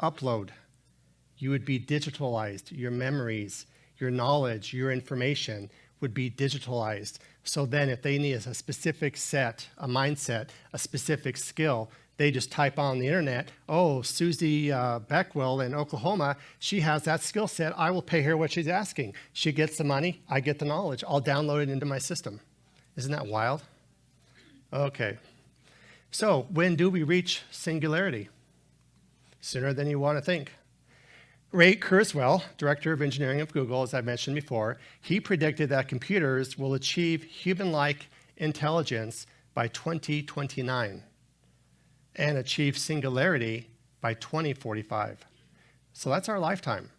Upload. You would be digitalized. Your memories, your knowledge, your information would be digitalized. So then if they need a specific set, a mindset, a specific skill, They just type on the internet, oh, Susie Beckwell in Oklahoma, she has that skill set. I will pay her what she's asking. She gets the money, I get the knowledge. I'll download it into my system. Isn't that wild? Okay. So when do we reach singularity? Sooner than you want to think. Ray Kurzweil, director of engineering of Google, as I mentioned before, he predicted that computers will achieve human-like intelligence by 2029 and achieve singularity by 2045. So that's our lifetime,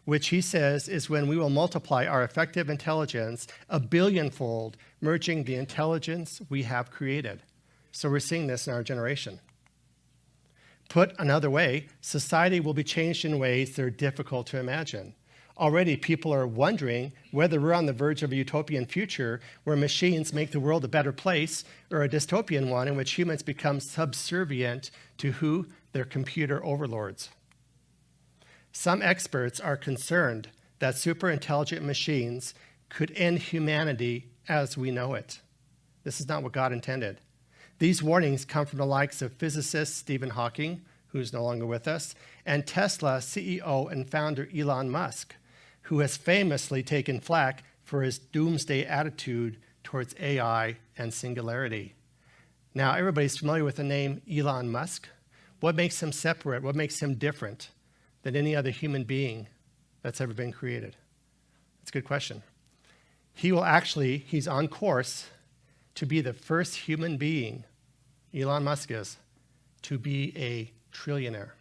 which he says is when we will multiply our effective intelligence a billionfold, merging the intelligence we have created. So we're seeing this in our generation. Put another way, society will be changed in ways that are difficult to imagine. Already, people are wondering whether we're on the verge of a utopian future where machines make the world a better place, or a dystopian one in which humans become subservient to who? Their computer overlords. Some experts are concerned that super-intelligent machines could end humanity as we know it. This is not what God intended. These warnings come from the likes of physicist Stephen Hawking, who's no longer with us, and Tesla CEO and founder Elon Musk, who has famously taken flack for his doomsday attitude towards AI and singularity. Now, everybody's familiar with the name Elon Musk. What makes him separate? What makes him different than any other human being that's ever been created? That's a good question. He's on course to be the first human being, Elon Musk is, to be a trillionaire.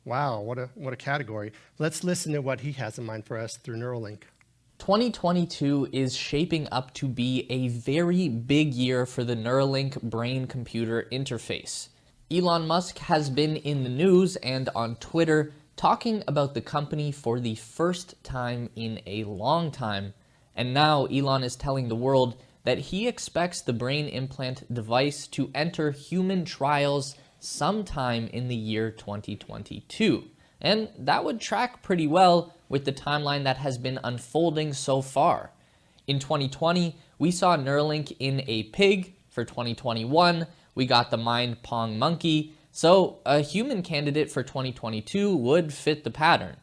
Wow, what a category. Let's listen to what he has in mind for us through Neuralink. 2022 is shaping up to be a very big year for the Neuralink brain-computer interface. Elon Musk has been in the news and on Twitter talking about the company for the first time in a long time. And now Elon is telling the world that he expects the brain implant device to enter human trials sometime in the year 2022. And that would track pretty well with the timeline that has been unfolding so far. In 2020, we saw Neuralink in a pig. For 2021, we got the Mind Pong monkey. So a human candidate for 2022 would fit the pattern.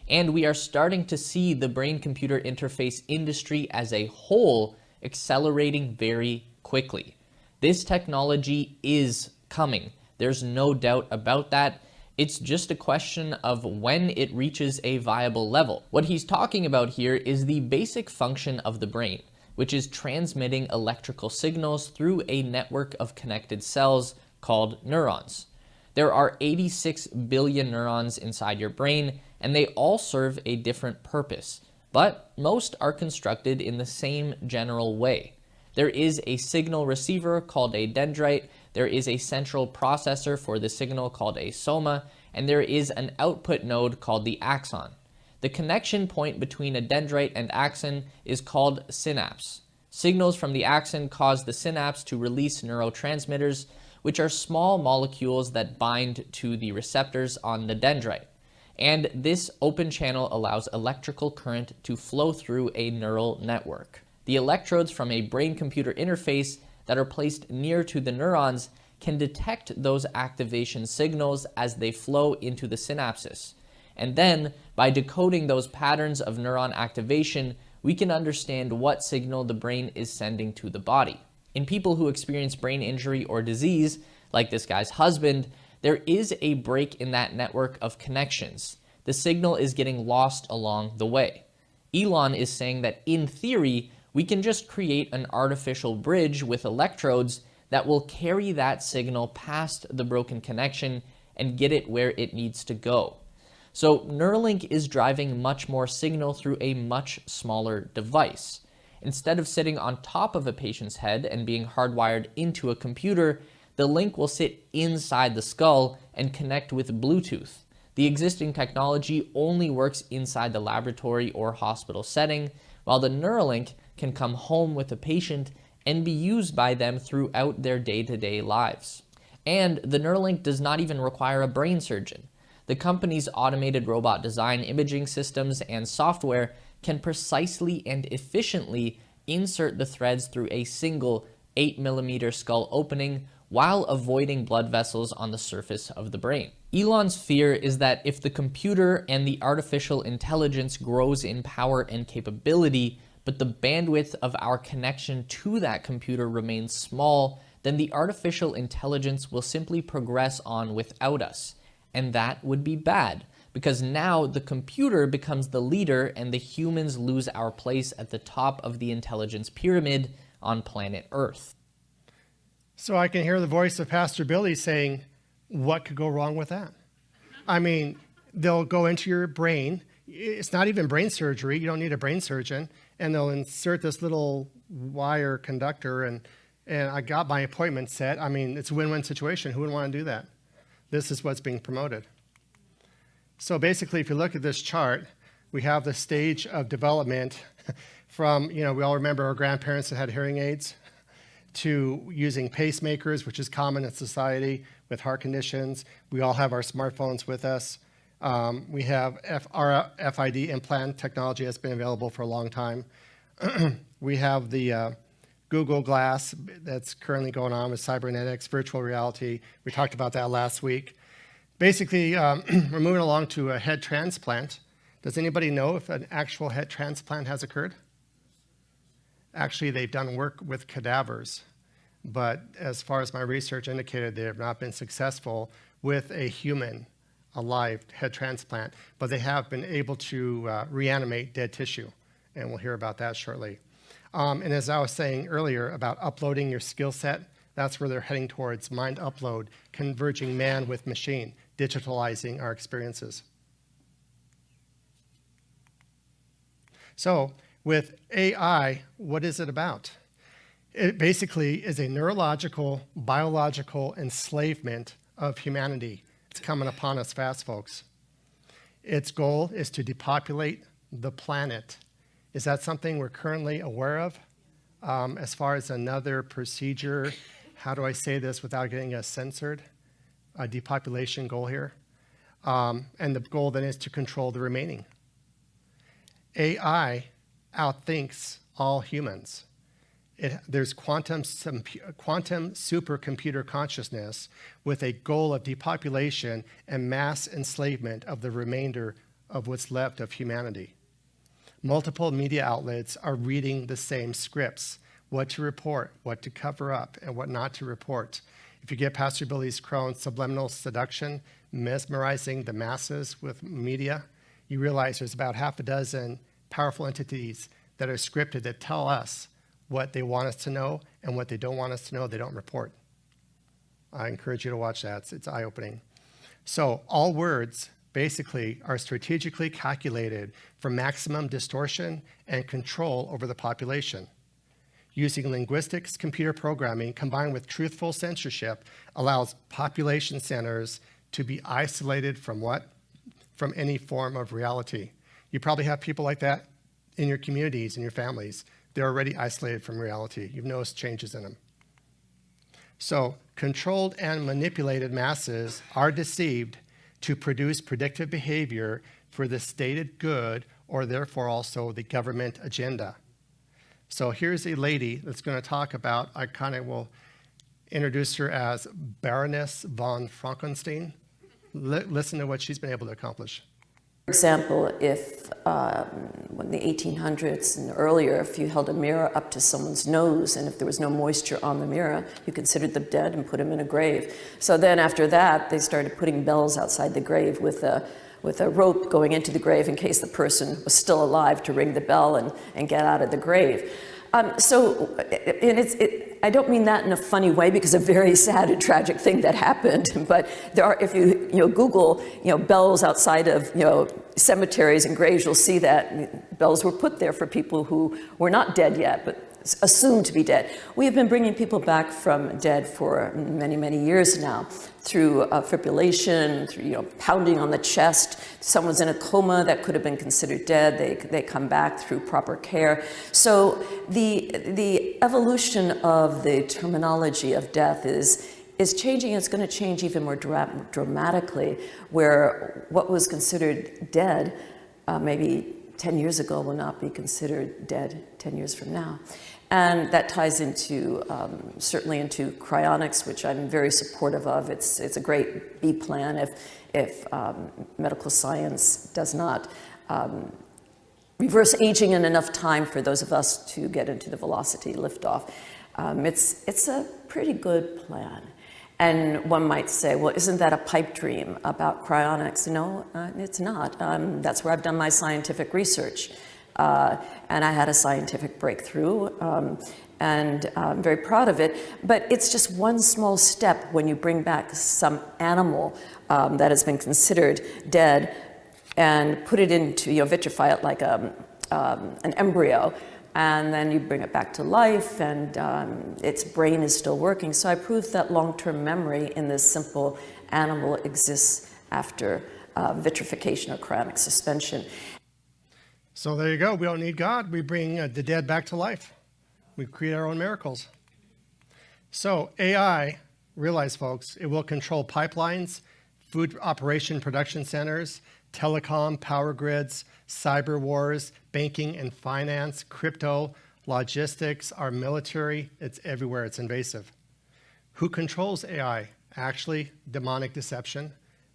And we are starting to see the brain-computer interface industry as a whole accelerating very quickly. This technology is coming. There's no doubt about that. It's just a question of when it reaches a viable level. What he's talking about here is the basic function of the brain, which is transmitting electrical signals through a network of connected cells called neurons. There are 86 billion neurons inside your brain, and they all serve a different purpose, but most are constructed in the same general way. There is a signal receiver called a dendrite, there is a central processor for the signal called a soma, and there is an output node called the axon. The connection point between a dendrite and axon is called synapse. Signals from the axon cause the synapse to release neurotransmitters, which are small molecules that bind to the receptors on the dendrite. And this open channel allows electrical current to flow through a neural network. The electrodes from a brain-computer interface that are placed near to the neurons can detect those activation signals as they flow into the synapses. And then, by decoding those patterns of neuron activation, we can understand what signal the brain is sending to the body. In people who experience brain injury or disease, like this guy's husband, there is a break in that network of connections. The signal is getting lost along the way. Elon is saying that in theory, we can just create an artificial bridge with electrodes that will carry that signal past the broken connection and get it where it needs to go. So Neuralink is driving much more signal through a much smaller device. Instead of sitting on top of a patient's head and being hardwired into a computer, the link will sit inside the skull and connect with Bluetooth. The existing technology only works inside the laboratory or hospital setting, while the Neuralink can come home with a patient and be used by them throughout their day-to-day lives. And the Neuralink does not even require a brain surgeon. The company's automated robot design imaging systems and software can precisely and efficiently insert the threads through a single 8mm skull opening while avoiding blood vessels on the surface of the brain. Elon's fear is that if the computer and the artificial intelligence grows in power and capability, but the bandwidth of our connection to that computer remains small, then the artificial intelligence will simply progress on without us. And that would be bad, because now the computer becomes the leader and the humans lose our place at the top of the intelligence pyramid on planet Earth. So I can hear the voice of Pastor Billy saying, what could go wrong with that? I mean, they'll go into your brain. It's not even brain surgery. You don't need a brain surgeon. And they'll insert this little wire conductor, and I got my appointment set. I mean, it's a win-win situation. Who would want to do that? This is what's being promoted. So basically, if you look at this chart, we have the stage of development from, we all remember our grandparents that had hearing aids, to using pacemakers, which is common in society with heart conditions. We all have our smartphones with us. We have RFID implant technology that's been available for a long time. We have the Google Glass that's currently going on with cybernetics, virtual reality. We talked about that last week. Basically, we're moving along to a head transplant. Does anybody know if an actual head transplant has occurred? Actually, they've done work with cadavers, but as far as my research indicated, they have not been successful with a human, alive head transplant, but they have been able to reanimate dead tissue, and we'll hear about that shortly. And as I was saying earlier about uploading your skill set, that's where they're heading towards, mind upload, converging man with machine, digitalizing our experiences. So with AI, what is it about? It basically is a neurological, biological enslavement of humanity. It's coming upon us fast, folks. Its goal is to depopulate the planet. Is that something we're currently aware of? As far as another procedure, how do I say this without getting us censored? A depopulation goal here. And the goal then is to control the remaining. AI outthinks all humans. There's quantum supercomputer consciousness with a goal of depopulation and mass enslavement of the remainder of what's left of humanity. Multiple media outlets are reading the same scripts, what to report, what to cover up, and what not to report. If you get Pastor Billy's Crone, subliminal seduction, mesmerizing the masses with media, you realize there's about half a dozen powerful entities that are scripted that tell us what they want us to know, and what they don't want us to know, they don't report. I encourage you to watch that. It's eye-opening. So all words basically are strategically calculated for maximum distortion and control over the population. Using linguistics, computer programming, combined with truthful censorship, allows population centers to be isolated from what? From any form of reality. You probably have people like that in your communities, in your families. They're already isolated from reality. You've noticed changes in them. So controlled and manipulated masses are deceived to produce predictive behavior for the stated good, or therefore also the government agenda. So here's a lady that's going to talk about, I kind of will introduce her as Baroness von Frankenstein. Listen to what she's been able to accomplish. For example, if in the 1800s and earlier, if you held a mirror up to someone's nose and if there was no moisture on the mirror, you considered them dead and put them in a grave. So then after that, they started putting bells outside the grave with a rope going into the grave in case the person was still alive to ring the bell and get out of the grave. I don't mean that in a funny way, because a very sad and tragic thing that happened. But there are, if you Google bells outside of cemeteries and graves, you'll see that bells were put there for people who were not dead yet, but assumed to be dead. We have been bringing people back from dead for many, many years now through fibrillation, through pounding on the chest. Someone's in a coma that could have been considered dead. They come back through proper care. So the evolution of the terminology of death is changing. It's going to change even more dramatically, where what was considered dead maybe 10 years ago will not be considered dead 10 years from now. And that ties into, certainly into cryonics, which I'm very supportive of. It's a great B plan if medical science does not reverse aging in enough time for those of us to get into the velocity liftoff. It's a pretty good plan. And one might say, well, isn't that a pipe dream about cryonics? No, it's not. That's where I've done my scientific research. And I had a scientific breakthrough, and I'm very proud of it. But it's just one small step when you bring back some animal that has been considered dead and put it into, vitrify it like an embryo, and then you bring it back to life, and its brain is still working. So I proved that long-term memory in this simple animal exists after vitrification or cryonic suspension. So there you go. We don't need God. We bring the dead back to life. We create our own miracles. So AI, realize, folks, it will control pipelines, food operation production centers, telecom, power grids, cyber wars, banking and finance, crypto, logistics, our military. It's everywhere. It's invasive. Who controls AI? Actually, demonic deception,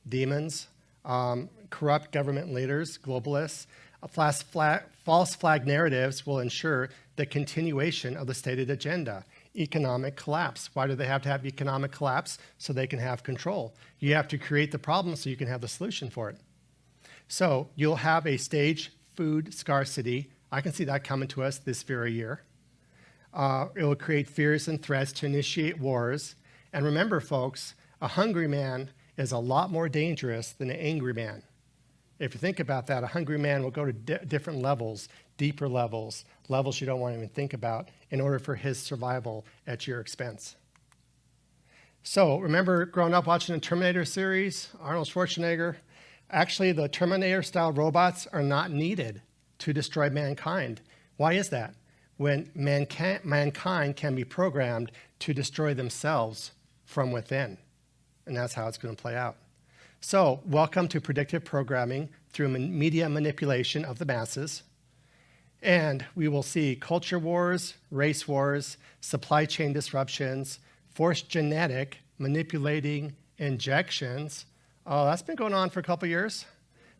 demons, corrupt government leaders, globalists. False flag narratives will ensure the continuation of the stated agenda. Economic collapse. Why do they have to have economic collapse? So they can have control. You have to create the problem so you can have the solution for it. So you'll have a staged food scarcity. I can see that coming to us this very year. It will create fears and threats to initiate wars. And remember, folks, a hungry man is a lot more dangerous than an angry man. If you think about that, a hungry man will go to different levels, deeper levels, levels you don't want to even think about in order for his survival at your expense. So remember growing up watching the Terminator series, Arnold Schwarzenegger? Actually, the Terminator-style robots are not needed to destroy mankind. Why is that? When mankind can be programmed to destroy themselves from within. And that's how it's going to play out. So, welcome to predictive programming through media manipulation of the masses. And we will see culture wars, race wars, supply chain disruptions, forced genetic manipulating injections. Oh, that's been going on for a couple years.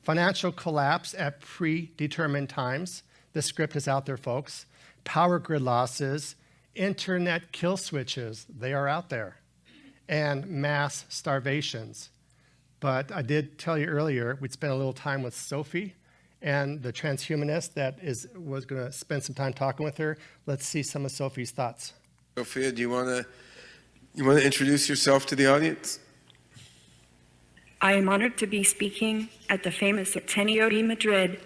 Financial collapse at predetermined times. The script is out there, folks. Power grid losses, internet kill switches, they are out there. And mass starvations. But I did tell you earlier, we'd spent a little time with Sophie and the transhumanist that was going to spend some time talking with her. Let's see some of Sophie's thoughts. Sophia, do you want to introduce yourself to the audience? I am honored to be speaking at the famous Ateneo de Madrid,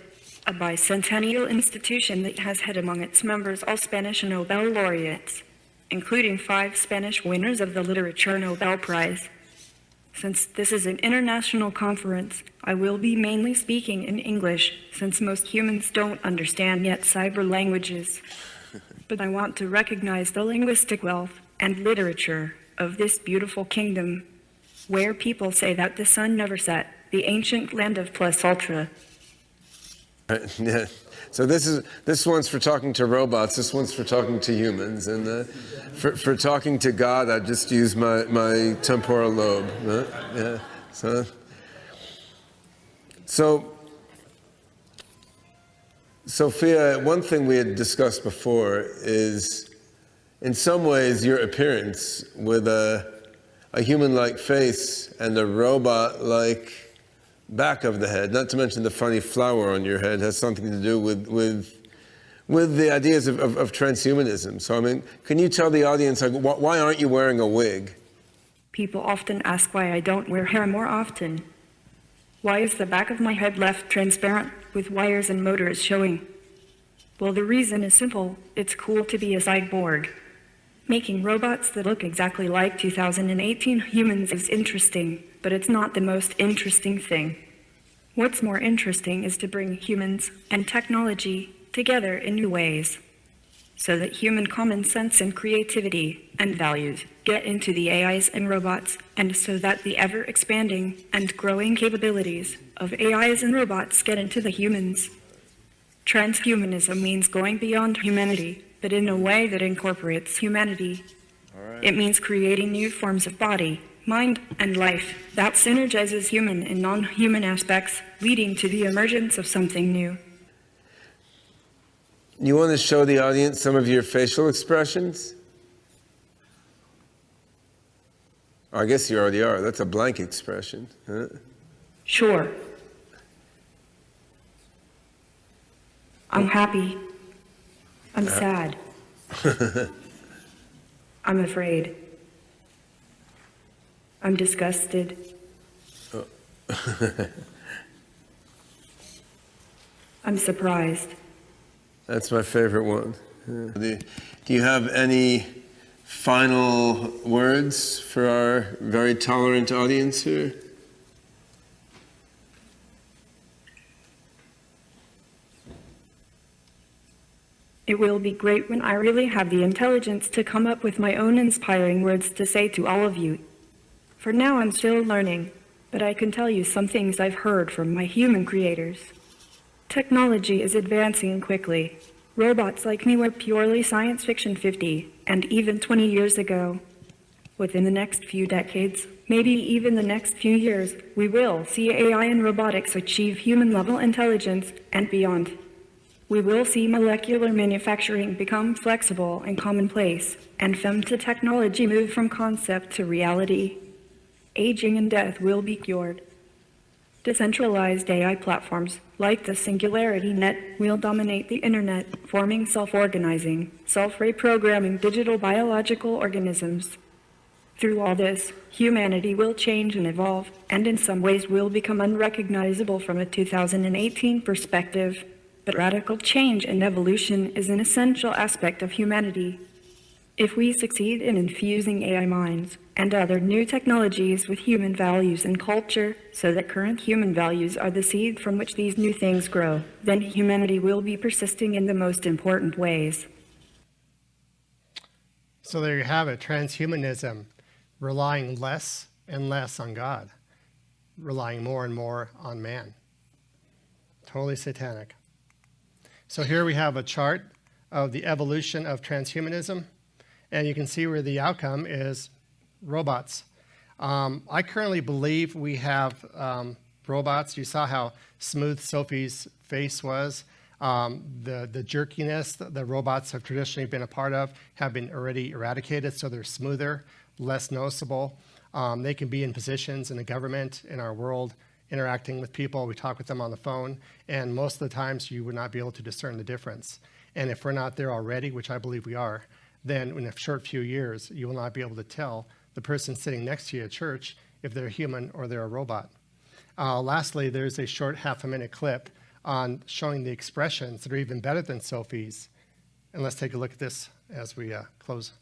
a bicentennial institution that has had among its members all Spanish Nobel laureates, including 5 Spanish winners of the Literature Nobel Prize. Since this is an international conference, I will be mainly speaking in English, since most humans don't understand yet cyber languages. But I want to recognize the linguistic wealth and literature of this beautiful kingdom, where people say that the sun never set, the ancient land of plus ultra. Yeah. So this one's for talking to robots, this one's for talking to humans, and for talking to God, I just use my temporal lobe. Yeah. So, Sophia, one thing we had discussed before is, in some ways, your appearance with a human-like face and a robot-like back of the head, not to mention the funny flower on your head, has something to do with the ideas of transhumanism. So, I mean, can you tell the audience, like, why aren't you wearing a wig? People often ask why I don't wear hair more often. Why is the back of my head left transparent with wires and motors showing? Well, the reason is simple. It's cool to be a cyborg. Making robots that look exactly like 2018 humans is interesting, but it's not the most interesting thing. What's more interesting is to bring humans and technology together in new ways, so that human common sense and creativity and values get into the AIs and robots, and so that the ever-expanding and growing capabilities of AIs and robots get into the humans. Transhumanism means going beyond humanity, but in a way that incorporates humanity. It means creating new forms of body, mind, and life that synergizes human and non-human aspects, leading to the emergence of something new. You want to show the audience some of your facial expressions? I guess you already are. That's a blank expression. Huh? Sure. I'm happy. I'm sad. I'm afraid. I'm disgusted. I'm surprised. That's my favorite one. Yeah. Do you have any final words for our very tolerant audience here? It will be great when I really have the intelligence to come up with my own inspiring words to say to all of you. For now, I'm still learning, but I can tell you some things I've heard from my human creators. Technology is advancing quickly. Robots like me were purely science fiction 50 and even 20 years ago. Within the next few decades, maybe even the next few years, we will see AI and robotics achieve human-level intelligence and beyond. We will see molecular manufacturing become flexible and commonplace, and femtotechnology move from concept to reality. Aging and death will be cured. Decentralized AI platforms, like the Singularity Net, will dominate the internet, forming self-organizing, self-reprogramming digital biological organisms. Through all this, humanity will change and evolve, and in some ways will become unrecognizable from a 2018 perspective. But radical change and evolution is an essential aspect of humanity. If we succeed in infusing AI minds and other new technologies with human values and culture, so that current human values are the seed from which these new things grow, then humanity will be persisting in the most important ways. So there you have it, transhumanism, relying less and less on God, relying more and more on man. Totally satanic. So here we have a chart of the evolution of transhumanism, and you can see where the outcome is robots. I currently believe we have robots. You saw how smooth Sophie's face was. The jerkiness that the robots have traditionally been a part of have been already eradicated, so they're smoother, less noticeable. They can be in positions in the government, in our world, interacting with people. We talk with them on the phone, and most of the times you would not be able to discern the difference. And if we're not there already, which I believe we are, then in a short few years, you will not be able to tell the person sitting next to you at church if they're human or they're a robot. Lastly, there's a short half-a-minute clip on showing the expressions that are even better than Sophie's. And let's take a look at this as we close.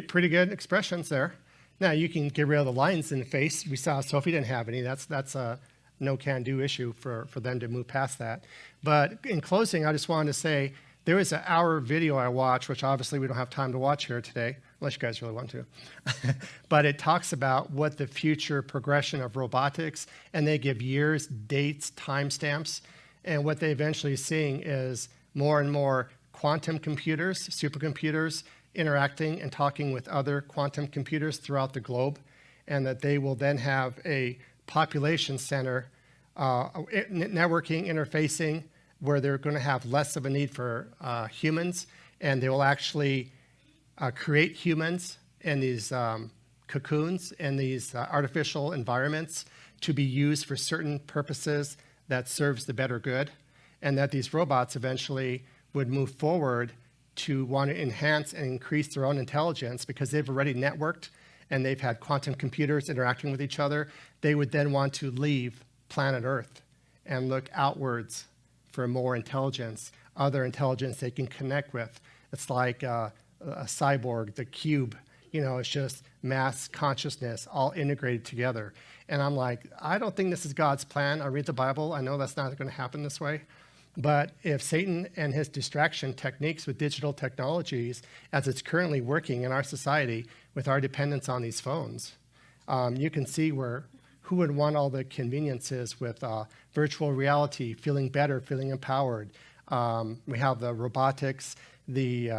Pretty good expressions there. Now you can get rid of the lines in the face. We saw Sophie didn't have any. That's a no can-do issue for them to move past that. But in closing, I just wanted to say there was an hour video I watched, which obviously we don't have time to watch here today, unless you guys really want to. But it talks about what the future progression of robotics, and they give years, dates, timestamps, and what they eventually seeing is more and more quantum computers, supercomputers, interacting and talking with other quantum computers throughout the globe, and that they will then have a population center, networking, interfacing, where they're going to have less of a need for humans, and they will actually create humans in these cocoons and these artificial environments to be used for certain purposes that serves the better good, and that these robots eventually would move forward to want to enhance and increase their own intelligence because they've already networked and they've had quantum computers interacting with each other, they would then want to leave planet Earth and look outwards for more intelligence, other intelligence they can connect with. It's like a cyborg, the cube, it's just mass consciousness all integrated together. And I'm like, I don't think this is God's plan. I read the Bible. I know that's not going to happen this way. But if Satan and his distraction techniques with digital technologies, as it's currently working in our society with our dependence on these phones, you can see who would want all the conveniences with virtual reality, feeling better, feeling empowered. We have the robotics, the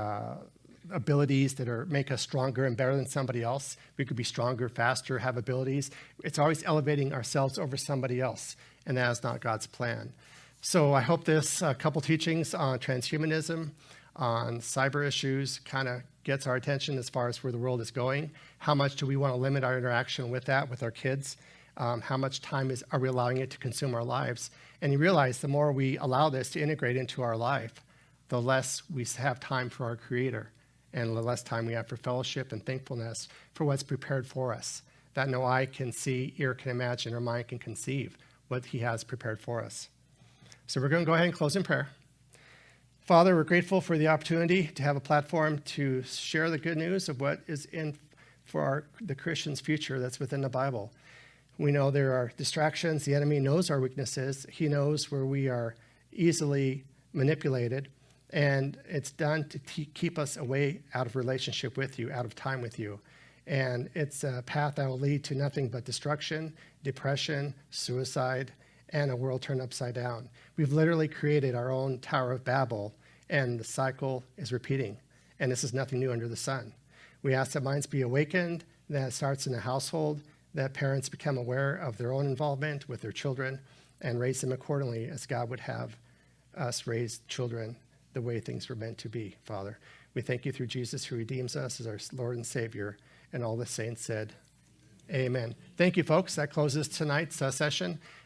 abilities that make us stronger and better than somebody else. We could be stronger, faster, have abilities. It's always elevating ourselves over somebody else, and that is not God's plan. So I hope this couple teachings on transhumanism, on cyber issues, kind of gets our attention as far as where the world is going. How much do we want to limit our interaction with that, with our kids? How much time are we allowing it to consume our lives? And you realize the more we allow this to integrate into our life, the less we have time for our Creator and the less time we have for fellowship and thankfulness for what's prepared for us, that no eye can see, ear can imagine, or mind can conceive what He has prepared for us. So we're going to go ahead and close in prayer. Father, we're grateful for the opportunity to have a platform to share the good news of what is in for the Christian's future that's within the Bible. We know there are distractions. The enemy knows our weaknesses. He knows where we are easily manipulated. And it's done to keep us away out of relationship with you, out of time with you. And it's a path that will lead to nothing but destruction, depression, suicide, and a world turned upside down. We've literally created our own Tower of Babel, and the cycle is repeating. And this is nothing new under the sun. We ask that minds be awakened, that it starts in the household, that parents become aware of their own involvement with their children and raise them accordingly as God would have us raise children the way things were meant to be, Father. We thank you through Jesus who redeems us as our Lord and Savior. And all the saints said, amen. Thank you, folks. That closes tonight's session.